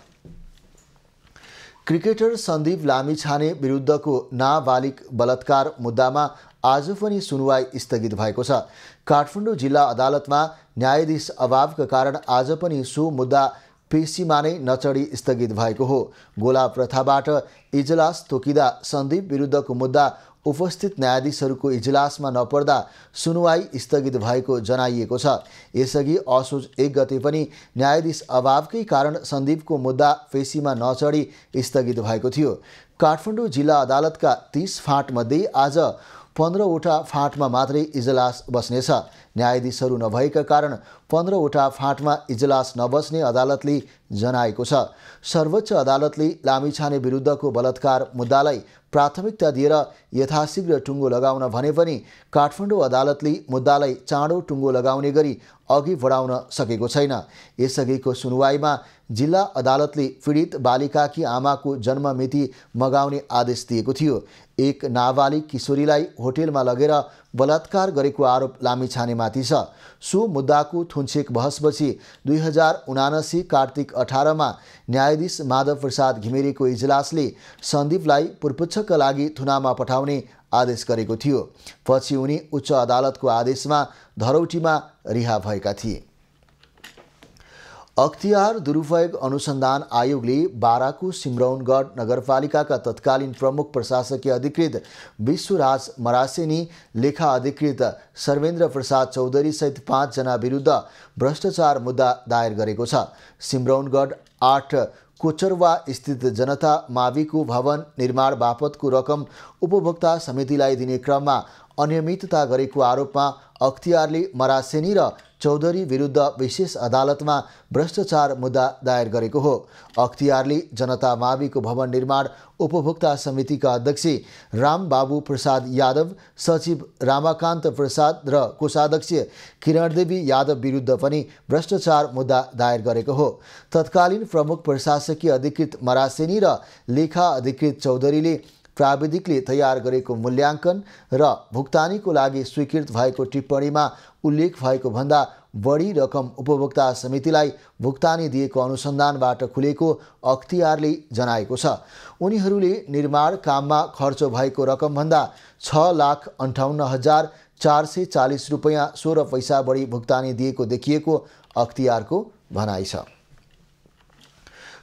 क्रिकेटर सन्दीप लामिछाने विरुद्धको नाबालिग बलात्कार मुद्दामा आज पनि सुनवाई स्थगित भएको छ। काठमाडौँ जिल्ला अदालतमा न्यायाधीश अभावका कारण आज पनि सो मुद्दा पेशीमा नै नचढी स्थगित भएको हो। गोला प्रथाबाट इजलास तोकिँदा सन्दीप विरुद्धको मुद्दा उपस्थित न्यायाधीशहरूको इजलासमा नपर्दा सुनवाई स्थगित भएको जनाइएको छ। यसअघि असोज 1 गते पनि न्यायाधीश अभावकै कारण सन्दीपको मुद्दा पेशीमा नचढी स्थगित भएको थियो। काठमाडौँ जिल्ला अदालतका 30 फाँटमध्ये आज 15वटा फाँटमा मात्रै इजलास बस्नेछ। न्यायाधीशहरू नभएका कारण 15वटा फाँटमा इजलास नबस्ने अदालतले जनाएको छ। सर्वोच्च अदालतले लामिछाने विरुद्धको बलात्कार मुद्दालाई प्राथमिकता दिएर यथाशीघ्र टुङ्गो लगाउन भने पनि काठमाडौँ अदालतले मुद्दालाई चाँडो टुङ्गो लगाउने गरी अघि बढाउन सकेको छैन। यसअघिको सुनवाईमा जिल्ला अदालतले पीडित बालिकाकी आमाको जन्म मिति मगाउने आदेश दिएको थियो। एक नाबालिग किशोरीलाई होटेलमा लगेर बलात्कार गरेको आरोप लामिछानेमाथि छ। सो मुद्दाको थुन्चेक बहसपछि 2079 कार्तिक 18 मा न्यायाधीश माधव प्रसाद घिमिरेको इजलासले सन्दीपलाई पुर्पुच्छका लागि थुनामा पठाउने आदेश गरेको थियो। पछि उनी उच्च अदालतको आदेशमा धरौटीमा रिहा भएका थिए। अख्तियार दुरुपयोग अनुसन्धान आयोगले बाराको सिमरौनगढ नगरपालिकाका तत्कालीन प्रमुख प्रशासकीय अधिकृत विश्वराज मरासेनी, लेखा अधिकृत सर्वेन्द्र प्रसाद चौधरी सहित 5 जना विरुद्ध भ्रष्टाचार मुद्दा दायर गरेको छ। सिमरौनगढ 8 कोचरवा स्थित जनता माविको भवन निर्माण बापतको रकम उपभोक्ता समितिलाई दिने क्रममा अनियमितता गरेको आरोपमा अख्तियारले मरासेनी र चौधरी विरुद्ध विशेष अदालतमा भ्रष्टाचार मुद्दा दायर गरेको हो। अख्तियारले जनता माविको भवन निर्माण उपभोक्ता समितिका अध्यक्ष रामबाबु प्रसाद यादव, सचिव रामाकान्त प्रसाद र कोषाध्यक्ष किरणदेवी यादव विरुद्ध पनि भ्रष्टाचार मुद्दा दायर गरेको हो। तत्कालीन प्रमुख प्रशासकीय अधिकृत मरासेनी र लेखा अधिकृत चौधरीले प्राविधिकले तयार गरेको मूल्याङ्कन र भुक्तानीको लागि स्वीकृत भएको टिप्पणीमा उल्लेख भएको भन्दा बढी रकम उपभोक्ता समितिलाई भुक्तानी दिएको अनुसन्धानबाट खुलेको अख्तियारले जनाएको छ। उनीहरूले निर्माण काममा खर्च भएको रकमभन्दा 6,58,440 रुपैयाँ 16 पैसा बढी भुक्तानी दिएको देखिएको अख्तियारको भनाइ छ।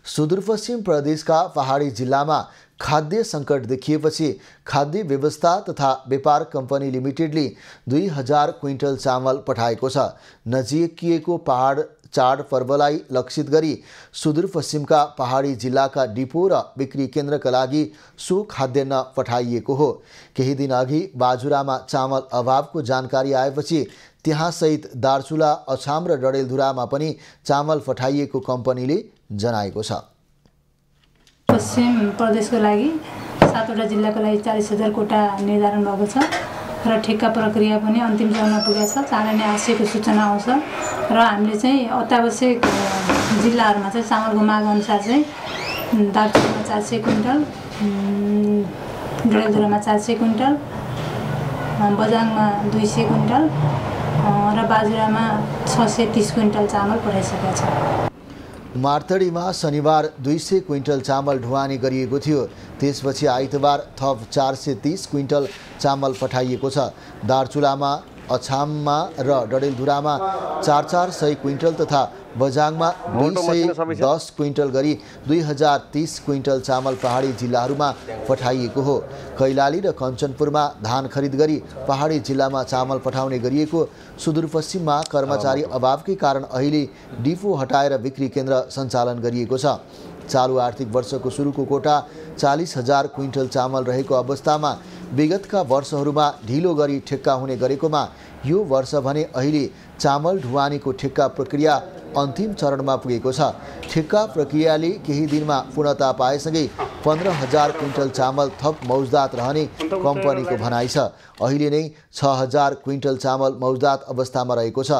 सुदूरपश्चिम प्रदेशका पहाडी जिल्लामा खाद्य सङ्कट देखिएपछि खाद्य व्यवस्था तथा व्यापार कम्पनी लिमिटेडले 2000 क्विन्टल चामल पठाएको छ। नजिकिएको पहाड चाड पर्वलाई लक्षित गरी सुदूरपश्चिमका पहाडी जिल्लाका डिपो र बिक्री केन्द्रका लागि सो खाद्यान्न पठाइएको हो। केही दिन अघि बाजुरामा चामल अभावको जानकारी आएपछि त्यहाँ सहित दार्चुला, अछाम र डडेलधुरामा पनि चामल पठाइएको कम्पनीले जनाएको छ। पश्चिम प्रदेशको लागि 7वटा जिल्लाको लागि 40,000 कोटा निर्धारण भएको छ र ठेक्का प्रक्रिया पनि अन्तिम चरणमा पुगेको छ। चाँडै नै आशयको सूचना आउँछ र हामीले चाहिँ अत्यावश्यक जिल्लाहरूमा चाहिँ चामलको माग अनुसार चाहिँ दार्चुलामा 400 क्विन्टल, डडेलधुरामा 400 क्विन्टल, बझाङमा 200 क्विन्टल र बाजुरामा 630 क्विन्टल चामल पठाइसकेको छ। मार्तडीमा शनिबार 200 क्विन्टल चामल ढुवानी गरिएको थियो। त्यसपछि आइतबार थप 430 क्विन्टल चामल पठाइएको छ। दार्चुलामा, अछाममा र डडेलधुरामा 400 क्विन्टल तथा बझाङमा 210 क्विन्टल गरी 2030 क्विन्टल चामल पहाडी जिल्लाहरूमा पठाइएको हो। कैलाली र कञ्चनपुरमा धान खरिद गरी पहाडी जिल्लामा चामल पठाउने गरिएको। सुदूरपश्चिममा कर्मचारी अभावकै कारण अहिले डिपो हटाएर बिक्री केन्द्र सञ्चालन गरिएको छ। चालु आर्थिक वर्षको सुरुको कोटा 40,000 क्विन्टल चामल रहेको अवस्थामा विगतका वर्षहरूमा ढिलो गरी ठेक्का हुने गरेकोमा यो वर्ष भने अहिले चामल ढुवानीको ठेक्का प्रक्रिया अन्तिम चरणमा पुगेको छ। ठेक्का प्रक्रियाले केही दिनमा पूर्णता पाएसँगै 15,000 क्विन्टल चामल थप मौजदात रहने कम्पनीको भनाइ छ। अहिले नै 6,000 क्विन्टल चामल मौजदात अवस्थामा रहेको छ।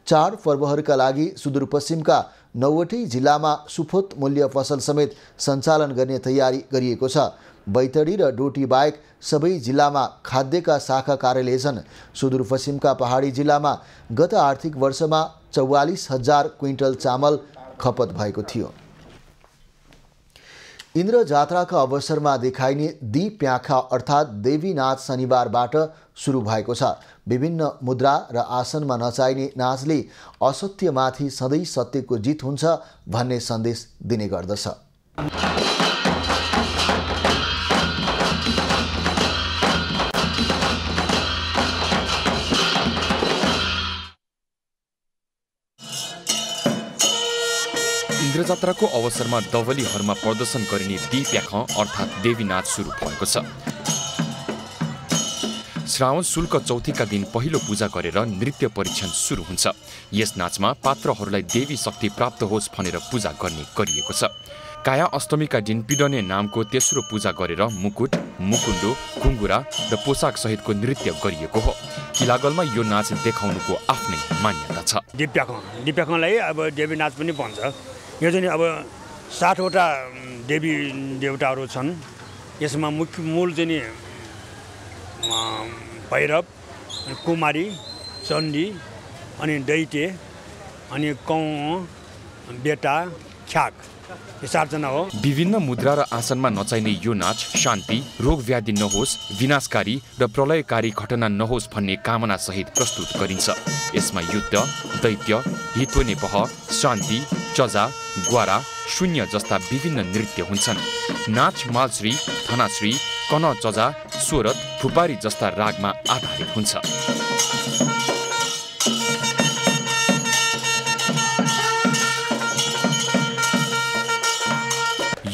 चाड पर्वहरूका लागि सुदूरपश्चिमका 9वटै जिल्लामा सुपथ मूल्य फसल समेत सञ्चालन गर्ने तयारी गरिएको छ। बैतडी र डोटी बाहेक सबै जिल्लामा खाद्यका शाखा कार्यालय छन्। सुदूरपश्चिमका पहाडी जिल्लामा गत आर्थिक वर्षमा 44,000 क्विन्टल चामल खपत भएको थियो। इन्द्र जात्राका अवसरमा देखाइने दीप प्याखा अर्थात् देवी नाच शनिबारबाट सुरु भएको छ। विभिन्न मुद्रा र आसनमा नचाइने नाचले असत्यमाथि सधैँ सत्यको जित हुन्छ भन्ने सन्देश दिने गर्दछ। इन्द्रजात्राको अवसरमा दवलीहरूमा प्रदर्शन गरिने दीप्याख अर्थात् देवी नाच सुरु भएको छ। श्रावण शुल्क चौथीका दिन पहिलो पूजा गरेर नृत्य परीक्षण सुरु हुन्छ। यस नाचमा पात्रहरूलाई देवी शक्ति प्राप्त होस् भनेर पूजा गर्ने गरिएको छ। काया अष्टमीका दिन पिडने नामको तेस्रो पूजा गरेर मुकुट, मुकुण्डो, घुङ्गुरा र पोसाक सहितको नृत्य गरिएको हो। किलागलमा यो नाच देखाउनुको आफ्नै मान्यता छ। दीप्याखलाई अब देवी नाच पनि भन्छ। यो चाहिँ अब 60वटा देवी देवताहरू छन्। यसमा मुख्य मूल चाहिँ भैरव, कुमारी, चण्डी, अनि दैत्य, अनि कौँ, बेटा, ख्याक, यो 7 जना हो। विभिन्न मुद्रा र आसनमा नचाइने यो नाच शान्ति, रोग व्याधि नहोस्, विनाशकारी र प्रलयकारी घटना नहोस् भन्ने कामना सहित प्रस्तुत गरिन्छ। यसमा युद्ध, दैत्य, हित्वनेपह, शान्ति, चजा, ग्वारा, शून्य जस्ता विभिन्न नृत्य हुन्छन्। नाच मालश्री, धनाश्री, कन चजा, स्वरत, फुपारी जस्ता रागमा आधारित हुन्छ।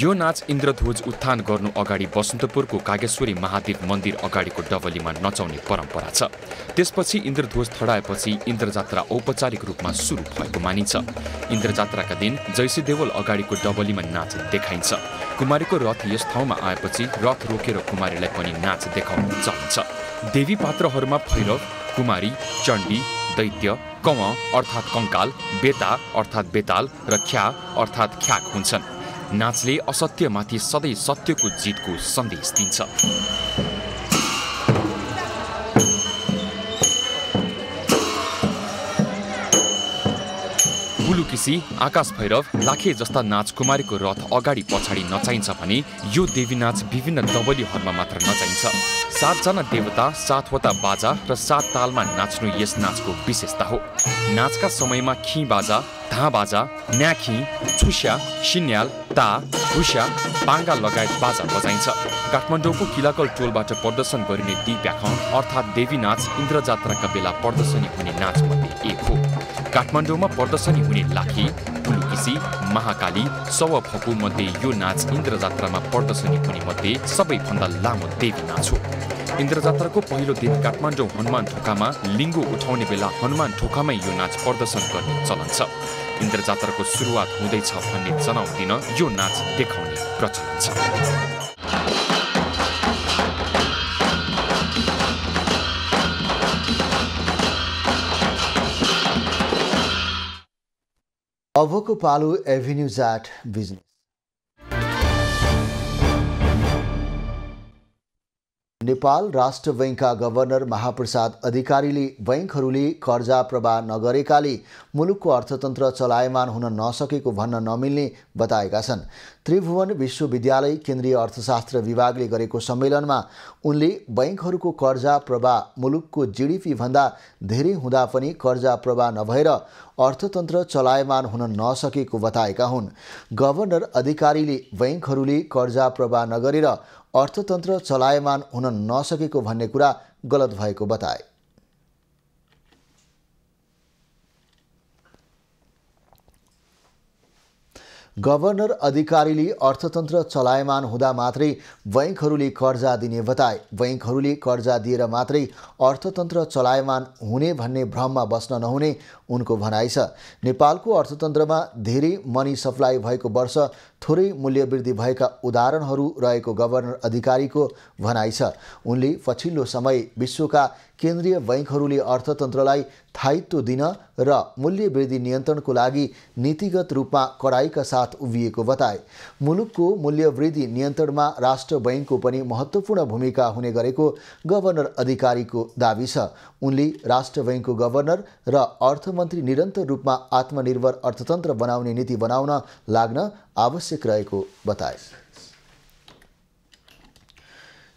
यो नाच इन्द्रध्वज उत्थान गर्नु अगाडि बसन्तपुरको कागेश्वरी महादेव मन्दिर अगाडिको डबलीमा नचाउने परम्परा छ। त्यसपछि इन्द्रध्वज थडाएपछि इन्द्रजात्रा औपचारिक रूपमा सुरु भएको मानिन्छ। इन्द्रजात्राका दिन जैसी देवल अगाडिको डबलीमा नाच देखाइन्छ। कुमारीको रथ यस ठाउँमा आएपछि रथ रोकेर कुमारीलाई पनि नाच देखाउन चलिन्छ। देवी पात्रहरूमा भैरव, कुमारी, चण्डी, दैत्य, कौव अर्थात् कङ्काल, बेता अर्थात् बेताल र ख्या अर्थात् ख्याक हुन्छन्। नाचले असत्यमाथि सधैँ सत्यको जितको सन्देश दिन्छ। बुलुकिसी, आकाश भैरव, लाखे जस्ता नाच कुमारीको रथ अगाडि पछाडि नचाइन्छ भने यो देवी नाच विभिन्न डबलीहरूमा मात्र नचाइन्छ। 7 जना देवता, 7वटा बाजा र 7 तालमा नाच्नु यस नाचको विशेषता हो। नाचका समयमा खी बाजा, धा बाजा, न्याखी, छुस्या, सिन्याल, ता, भुस्या, पाङ्गा लगायत बाजा बजाइन्छ। काठमाडौँको किलाकल टोलबाट प्रदर्शन गरिने दिप्याख अर्थात् देवी नाच इन्द्रजात्राका बेला प्रदर्शनी हुने नाचमध्ये एक हो। काठमाडौँमा प्रदर्शनी हुने लाखी, बुलुकिसी, महाकाली, सवफकु मध्ये यो नाच इन्द्रजात्रामा प्रदर्शनी हुने मध्ये सबैभन्दा लामो देवी नाच हो। इन्द्रजात्राको पहिलो दिन काठमाडौँ हनुमान ढोकामा लिङ्गो उठाउने बेला हनुमान ढोकामै यो नाच प्रदर्शन गर्ने चलन छ। इन्द्रजात्राको सुरुवात हुँदैछ भन्ने जनाउ दिन यो नाच देखाउने प्रचलन छ। अबको पालो एभिन्यूज एट बिजनेस। नेपाल राष्ट्र बैंकका गभर्नर महाप्रसाद अधिकारीले बैंकहरूले कर्जा प्रवाह नगरेकाले मुलुकको अर्थतन्त्र चलायमान हुन नसकेको भन्न नमिल्ने बताएका छन्। त्रिभुवन विश्वविद्यालय केन्द्रीय अर्थशास्त्र विभागले गरेको सम्मेलनमा उनले बैंकहरूको कर्जा प्रवाह मुलुकको जीडीपी भन्दा धेरै हुँदा पनि कर्जा प्रवाह नभएर अर्थतन्त्र चलायमान हुन नसकेको बताएका हुन्। गभर्नर अधिकारीले बैंकहरूले कर्जा प्रवाह नगरेर अर्थतन्त्र चलायमान हुन नसकेको भन्ने कुरा गलत भएको बताए। गभर्नर अधिकारीले अर्थतन्त्र चलायमान हुँदा मात्रै बैंकहरूले कर्जा दिने बताए। बैंकहरूले कर्जा दिएर मात्रै अर्थतन्त्र चलायमान हुने भन्ने भ्रममा बस्न नहुने उनको भनाइ छ। नेपालको अर्थतन्त्रमा धेरै मनी सप्लाई भएको वर्ष थोरै मूल्य वृद्धि भएका उदाहरणहरू रहेको गभर्नर अधिकारीको भनाइ छ। उनले पछिल्लो समय विश्वका केन्द्रीय बैंकहरूले अर्थतन्त्रलाई स्थायित्व दिन र मूल्य वृद्धि नियन्त्रणको लागि नीतिगत रूपमा कडाइका साथ उभिएको बताए। मुलुकको मूल्य वृद्धि नियन्त्रणमा राष्ट्र बैंकको पनि महत्त्वपूर्ण भूमिका हुने गरेको गभर्नर अधिकारीको दाबी छ। उनले राष्ट्र बैंकको गभर्नर र अर्थमन्त्री निरन्तर रूपमा आत्मनिर्भर अर्थतन्त्र बनाउने नीति बनाउन लाग्न आवश्यक रहेको बताए।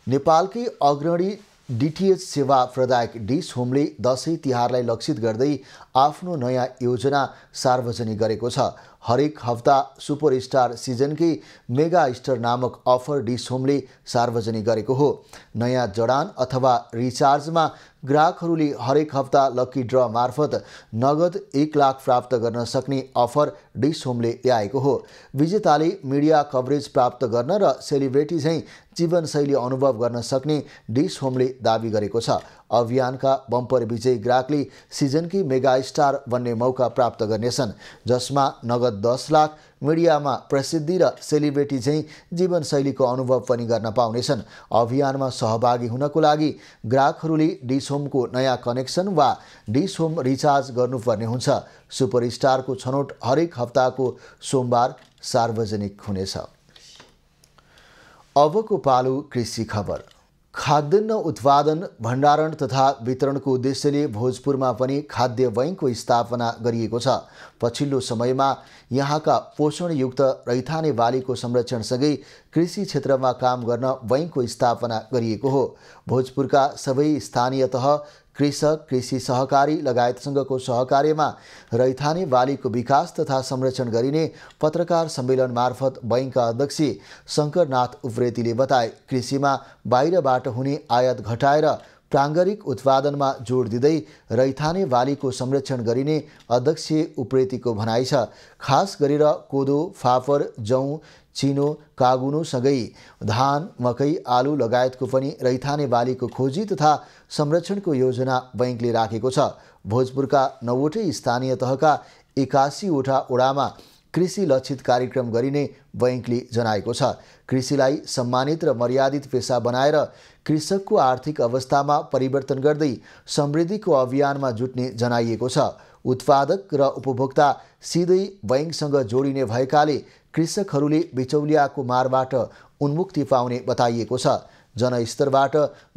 नेपालकै अग्रणी डीटीएच सेवा प्रदायक डिस होमले दशैं तिहारलाई लक्षित गर्दै आफ्नो नयाँ योजना सार्वजनिक गरेको छ। हरेक हप्ता सुपरस्टार सिजनकै मेगा स्टार नामक अफर डिस होमले सार्वजनिक गरेको हो। नयाँ जडान अथवा रिचार्जमा ग्राहकहरूले हरेक हप्ता लकी ड्र मार्फत नगद 1 लाख प्राप्त गर्न सक्ने अफर डिस होमले ल्याएको हो। विजेताले मिडिया कभरेज प्राप्त गर्न र सेलिब्रेटी झैँ जीवनशैली अनुभव गर्न सक्ने डिस होमले दाबी गरेको छ। अभियानका बम्पर विजयी ग्राहकले सिजनकै मेगा स्टार बन्ने मौका प्राप्त गर्नेछन्, जसमा नगद 10 लाख, मिडियामा प्रसिद्धि र सेलिब्रेटी झैँ जीवनशैलीको अनुभव पनि गर्न पाउनेछन्। अभियानमा सहभागी हुनको लागि ग्राहकहरूले डिस होमको नयाँ कनेक्सन वा डिस होम रिचार्ज गर्नुपर्ने हुन्छ। सुपरस्टारको छनौट हरेक हप्ताको सोमबार सार्वजनिक हुनेछ। अबको पालो कृषि खबर। खाद्यान्न उत्पादन, भण्डारण तथा वितरणको उद्देश्यले भोजपुरमा पनि खाद्य बैंकको स्थापना गरिएको छ। पछिल्लो समयमा यहाँका पोषणयुक्त रैथाने बालीको संरक्षणसँगै कृषि क्षेत्रमा काम गर्न बैंकको स्थापना गरिएको हो। भोजपुरका सबै स्थानीय तह, कृषक, कृषि सहकारी लगायतसँगको सहकार्यमा रैथाने बालीको विकास तथा संरक्षण गरिने पत्रकार सम्मेलन मार्फत बैंकका अध्यक्ष शङ्करनाथ उप्रेतीले बताए। कृषिमा बाहिरबाट हुने आयात घटाएर प्राङ्गारिक उत्पादनमा जोड दिँदै रैथाने बालीको संरक्षण गरिने अध्यक्ष उप्रेतीको भनाइ छ। खास गरेर कोदो, फापर, जौँ, चिनो, कागुनोसँगै धान, मकै, आलु लगायतको पनि रैथाने बालीको खोजी तथा संरक्षणको योजना बैंकले राखेको छ। भोजपुरका 9वटै स्थानीय तहका 81वटा ओडामा कृषि लक्षित कार्यक्रम गरिने बैंकले जनाएको छ। कृषिलाई सम्मानित र मर्यादित पेशा बनाएर कृषकको आर्थिक अवस्थामा परिवर्तन गर्दै समृद्धिको अभियानमा जुट्ने जनाइएको छ। उत्पादक र उपभोक्ता सिधै बैंकसँग जोडिने भएकाले कृषकहरूले बिचौलियाको मारबाट उन्मुक्ति पाउने बताइएको छ। जनस्तरबाट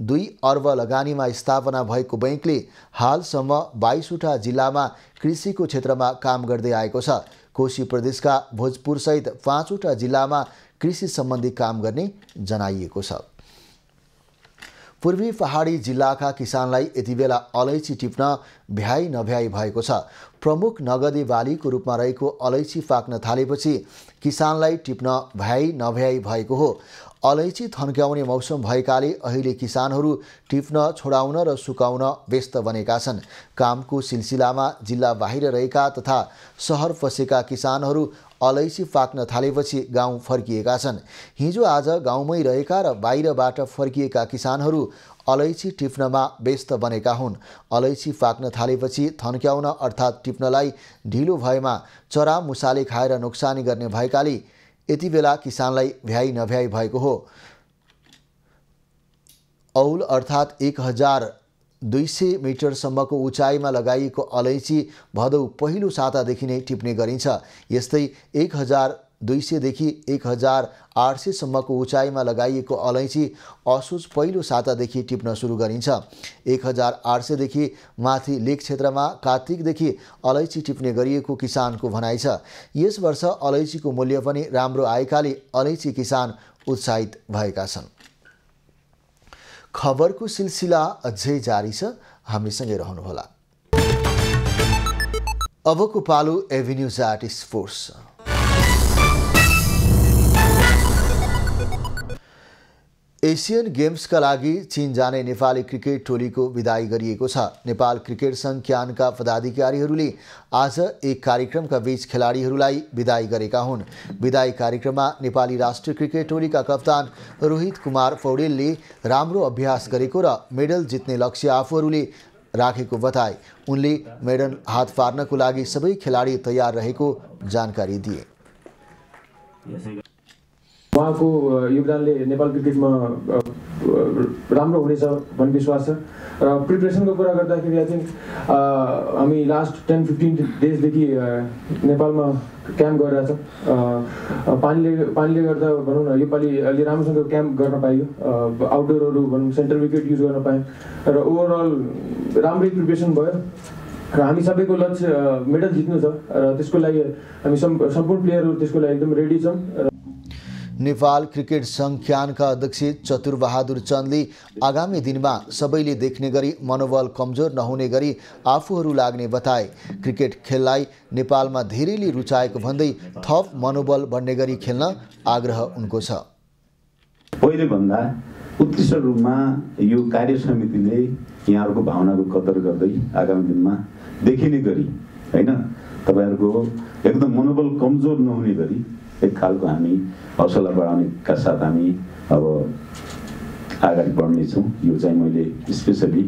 2 अर्ब लगानीमा स्थापना भएको बैंकले हालसम्म 22वटा जिल्लामा कृषिको क्षेत्रमा काम गर्दै आएको छ। कोशी प्रदेशका भोजपुरसहित 5वटा जिल्लामा कृषि सम्बन्धी काम गर्ने जनाइएको छ। पूर्वी पहाडी जिल्लाका किसानलाई यति बेला अलैँची टिप्न भ्याइ नभ्याइ भएको छ। प्रमुख नगदी बालीको रूपमा रहेको अलैँची पाक्न थालेपछि किसानलाई टिप्न भ्याइ नभ्याइ भएको हो। अलैँची थन्क्याउने मौसम भएकाले अहिले किसानहरू टिप्न, छोडाउन र सुकाउन व्यस्त बनेका छन्। कामको सिलसिलामा जिल्ला बाहिर रहेका तथा सहर पसेका किसानहरू अलैँची पाक्न थालेपछि गाउँ फर्किएका छन्। हिजो आज गाउँमै रहेका र बाहिरबाट फर्किएका किसानहरू अलैँची टिप्नमा व्यस्त बनेका हुन्। अलैँची पाक्न थालेपछि थन्क्याउन अर्थात् टिप्नलाई ढिलो भएमा चरा मुसाले खाएर नोक्सानी गर्ने भएकाले यति बेला किसानलाई भ्याइ नभ्याइ भएको हो। औल अर्थात् 1200 मिटरसम्मको उचाइमा लगाइएको अलैँची भदौ पहिलो सातादेखि नै टिप्ने गरिन्छ। यस्तै 1200 देखि 1800 सम्मको उचाइमा लगाइएको अलैँची असोज पहिलो सातादेखि टिप्न सुरु गरिन्छ। 1800 देखि माथि लेक क्षेत्रमा कार्तिकदेखि अलैँची टिप्ने गरिएको किसानको भनाइ छ। यस वर्ष अलैँचीको मूल्य पनि राम्रो आएकाले अलैँची किसान उत्साहित भएका छन्। खबरको सिलसिला अझै जारी छ, हामीसँगै रहनुहोला। अबको पालो एभिन्यूज एट स्पोर्ट्स। एशियन गेम्सका लागि चीन जाने नेपाली क्रिकेट टोलीको विदाई गरिएको छ। नेपाल क्रिकेट संघ क्यानका पदाधिकारीहरूले आज एक कार्यक्रमका बीच खेलाडीहरूलाई विदाई गरेका हुन्। विदाई कार्यक्रममा नेपाली राष्ट्रिय क्रिकेट टोलीका कप्तान रोहित कुमार पौडेलले राम्रो अभ्यास गरेको र मेडल जित्ने लक्ष्य आफूहरूले राखेको बताए। उनले मेडल हात पार्नको लागि सबै खेलाडी तयार रहेको जानकारी दिए। उहाँको योगदानले नेपाल क्रिकेटमा राम्रो हुनेछ भन्ने विश्वास छ। र प्रिपरेसनको कुरा गर्दाखेरि आई थिङ्क हामी लास्ट 10-15 डेजदेखि नेपालमा क्याम्प गरिरहेछौँ। पानीले गर्दा भनौँ न योपालि अलि राम्रोसँग क्याम्प गर्न पाइयो। आउटडोरहरू भनौँ सेन्ट्रल विकेट युज गर्न पायौँ र ओभरअल राम्रै प्रिपरेसन भयो र हामी सबैको लक्ष्य मेडल जित्नु छ र त्यसको लागि हामी सम्पूर्ण प्लेयरहरू त्यसको लागि एकदम रेडी छौँ। नेपाल क्रिकेट संघ क्यानका अध्यक्ष चतुरबहादुर चन्दले आगामी दिनमा सबैले देख्ने गरी मनोबल कमजोर नहुने गरी आफूहरू लाग्ने बताए। क्रिकेट खेललाई नेपालमा धेरैले रुचाएको भन्दै थप मनोबल बढ्ने गरी खेल्न आग्रह उनको छ। पहिले भन्दा उत्कृष्ट रूपमा यो कार्य समितिले यहाँहरूको भावनाको कदर गर्दै आगामी दिनमा देखिने गरी हैन तपाईहरुको एकदम मनोबल कमजोर नहुने गरी एक खालको हामी हौसला बढाउनेका साथ हामी अब अगाडि बढ्नेछौँ। यो चाहिँ मैले स्पेसली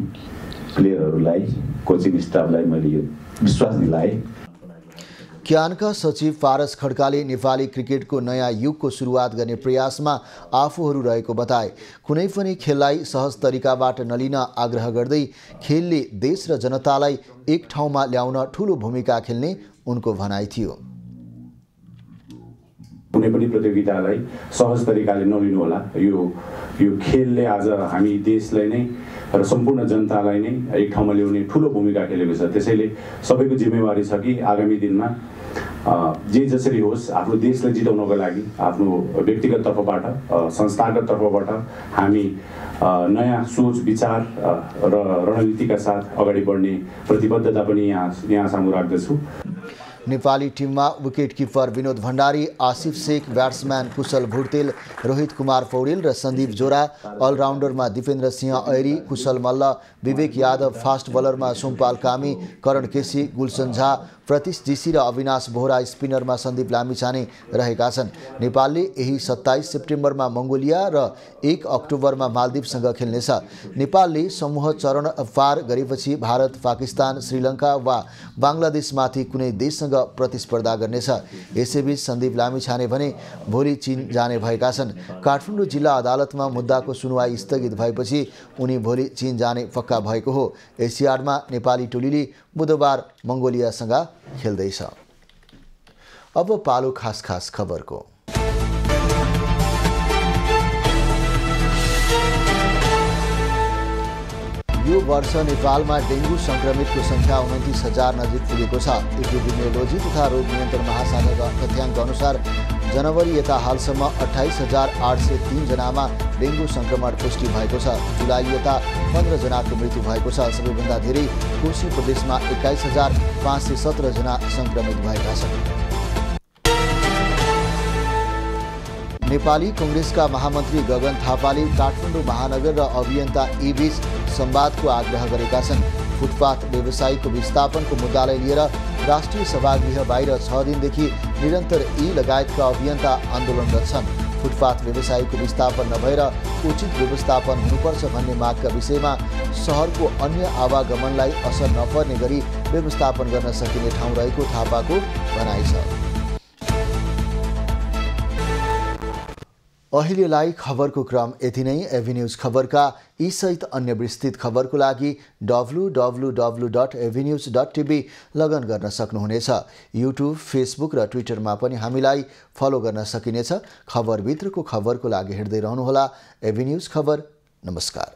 प्लेयरहरूलाई कोचिङ स्टाफलाई मैले यो विश्वास दिलाएँ। क्यानका सचिव पारस खड्काले नेपाली क्रिकेटको नयाँ युगको सुरुवात गर्ने प्रयासमा आफूहरू रहेको बताए। कुनै पनि खेललाई सहज तरिकाबाट नलिन आग्रह गर्दै खेलले देश र जनतालाई एक ठाउँमा ल्याउन ठूलो भूमिका खेल्ने उनको भनाइ थियो। कुनै पनि प्रतियोगितालाई सहज तरिकाले नलिनु होला। यो खेलले आज हामी देशलाई नै र सम्पूर्ण जनतालाई नै एक ठाउँमा ल्याउने ठूलो भूमिका खेलेको छ। त्यसैले सबैको जिम्मेवारी छ कि आगामी दिनमा जे जसरी होस् आफ्नो देशलाई जिताउनको लागि आफ्नो व्यक्तिगत तर्फबाट संस्थागत तर्फबाट हामी नयाँ सोच विचार र रणनीतिका साथ अगाडि बढ्ने प्रतिबद्धता पनि यहाँ सामु राख्दछु। नेपाली टिममा wicket keeper Binod Bhandari, Asif Sheikh, batsman Kushal Bhurtel, Rohit Kumar Paudel र सन्दीप जोरा, अलराउन्डरमा दिपेन्द्र सिंह ऐरी, कुशल मल्ल, विवेक यादव, फास्ट बलरमा सोमपाल कामी, करण केसी, गुलसन झा, प्रतीश जीसी र अविनाश बोहरा, स्पिनरमा सन्दीप लामिछाने रहेका छन्। नेपालले यही 27 सेप्टेम्बरमा मङ्गोलिया र 1 अक्टोबरमा मालदिवसँग खेल्नेछ। नेपालले समूह चरण पार गरेपछि भारत, पाकिस्तान, श्रीलङ्का वा बङ्गलादेशमाथि कुनै देशसँग प्रतिस्पर्धा गर्नेछ। यसैबीच सन्दीप लामिछाने भने भोलि चीन जाने भएका छन्। काठमाडौँ जिल्ला अदालतमा मुद्दाको सुनवाई स्थगित भएपछि उनी भोलि चीन जाने पक्का भएको हो। एसियाडमा नेपाली टोलीले बुधबार मङ्गोलियासँग खेल्दैछ। अब पालो खास खबरको। यो वर्ष नेपालमा डेङ्गु संक्रमितको सङ्ख्या 29,000 नजिक पुगेको छ। एपिडेमियोलोजी तथा रोग नियन्त्रण महाशाखाका तथ्याङ्क अनुसार जनवरी यता हालसम्म 28,803 जनामा डेङ्गु संक्रमण पुष्टि भएको छ। जुलाई यता 15 जनाको मृत्यु भएको छ। सबैभन्दा धेरै कोशी प्रदेशमा 21,517 जना संक्रमित भएका छन्। नेपाली कांग्रेसका महामन्त्री गगन थापाले काठमाडौँ महानगर र अभियन्ता बीच संवादको आग्रह गरेका छन्। फुटपाथ व्यवसायीको विस्थापनको मुद्दालाई लिएर राष्ट्रिय सभागृह बाहिर 6 दिनदेखि निरन्तर लगायतका अभियन्ता आन्दोलनरत छन्। फुटपाथ व्यवसायीको विस्थापन नभएर उचित व्यवस्थापन हुनुपर्छ भन्ने मागका विषयमा सहरको अन्य आवागमनलाई असर नपर्ने गरी व्यवस्थापन गर्न सकिने ठाउँ रहेको थापाको भनाइ छ। अहिलेलाई खबरको क्रम यति नै। एभिन्यूज खबरका यी सहित अन्य विस्तृत खबरको लागि www.avnews.tv लगन गर्न सक्नुहुनेछ। युट्युब, फेसबुक र ट्विटरमा पनि हामीलाई फलो गर्न सकिनेछ। खबरभित्रको खबरको लागि हेर्दै रहनुहोला एभिन्यूज खबर। नमस्कार।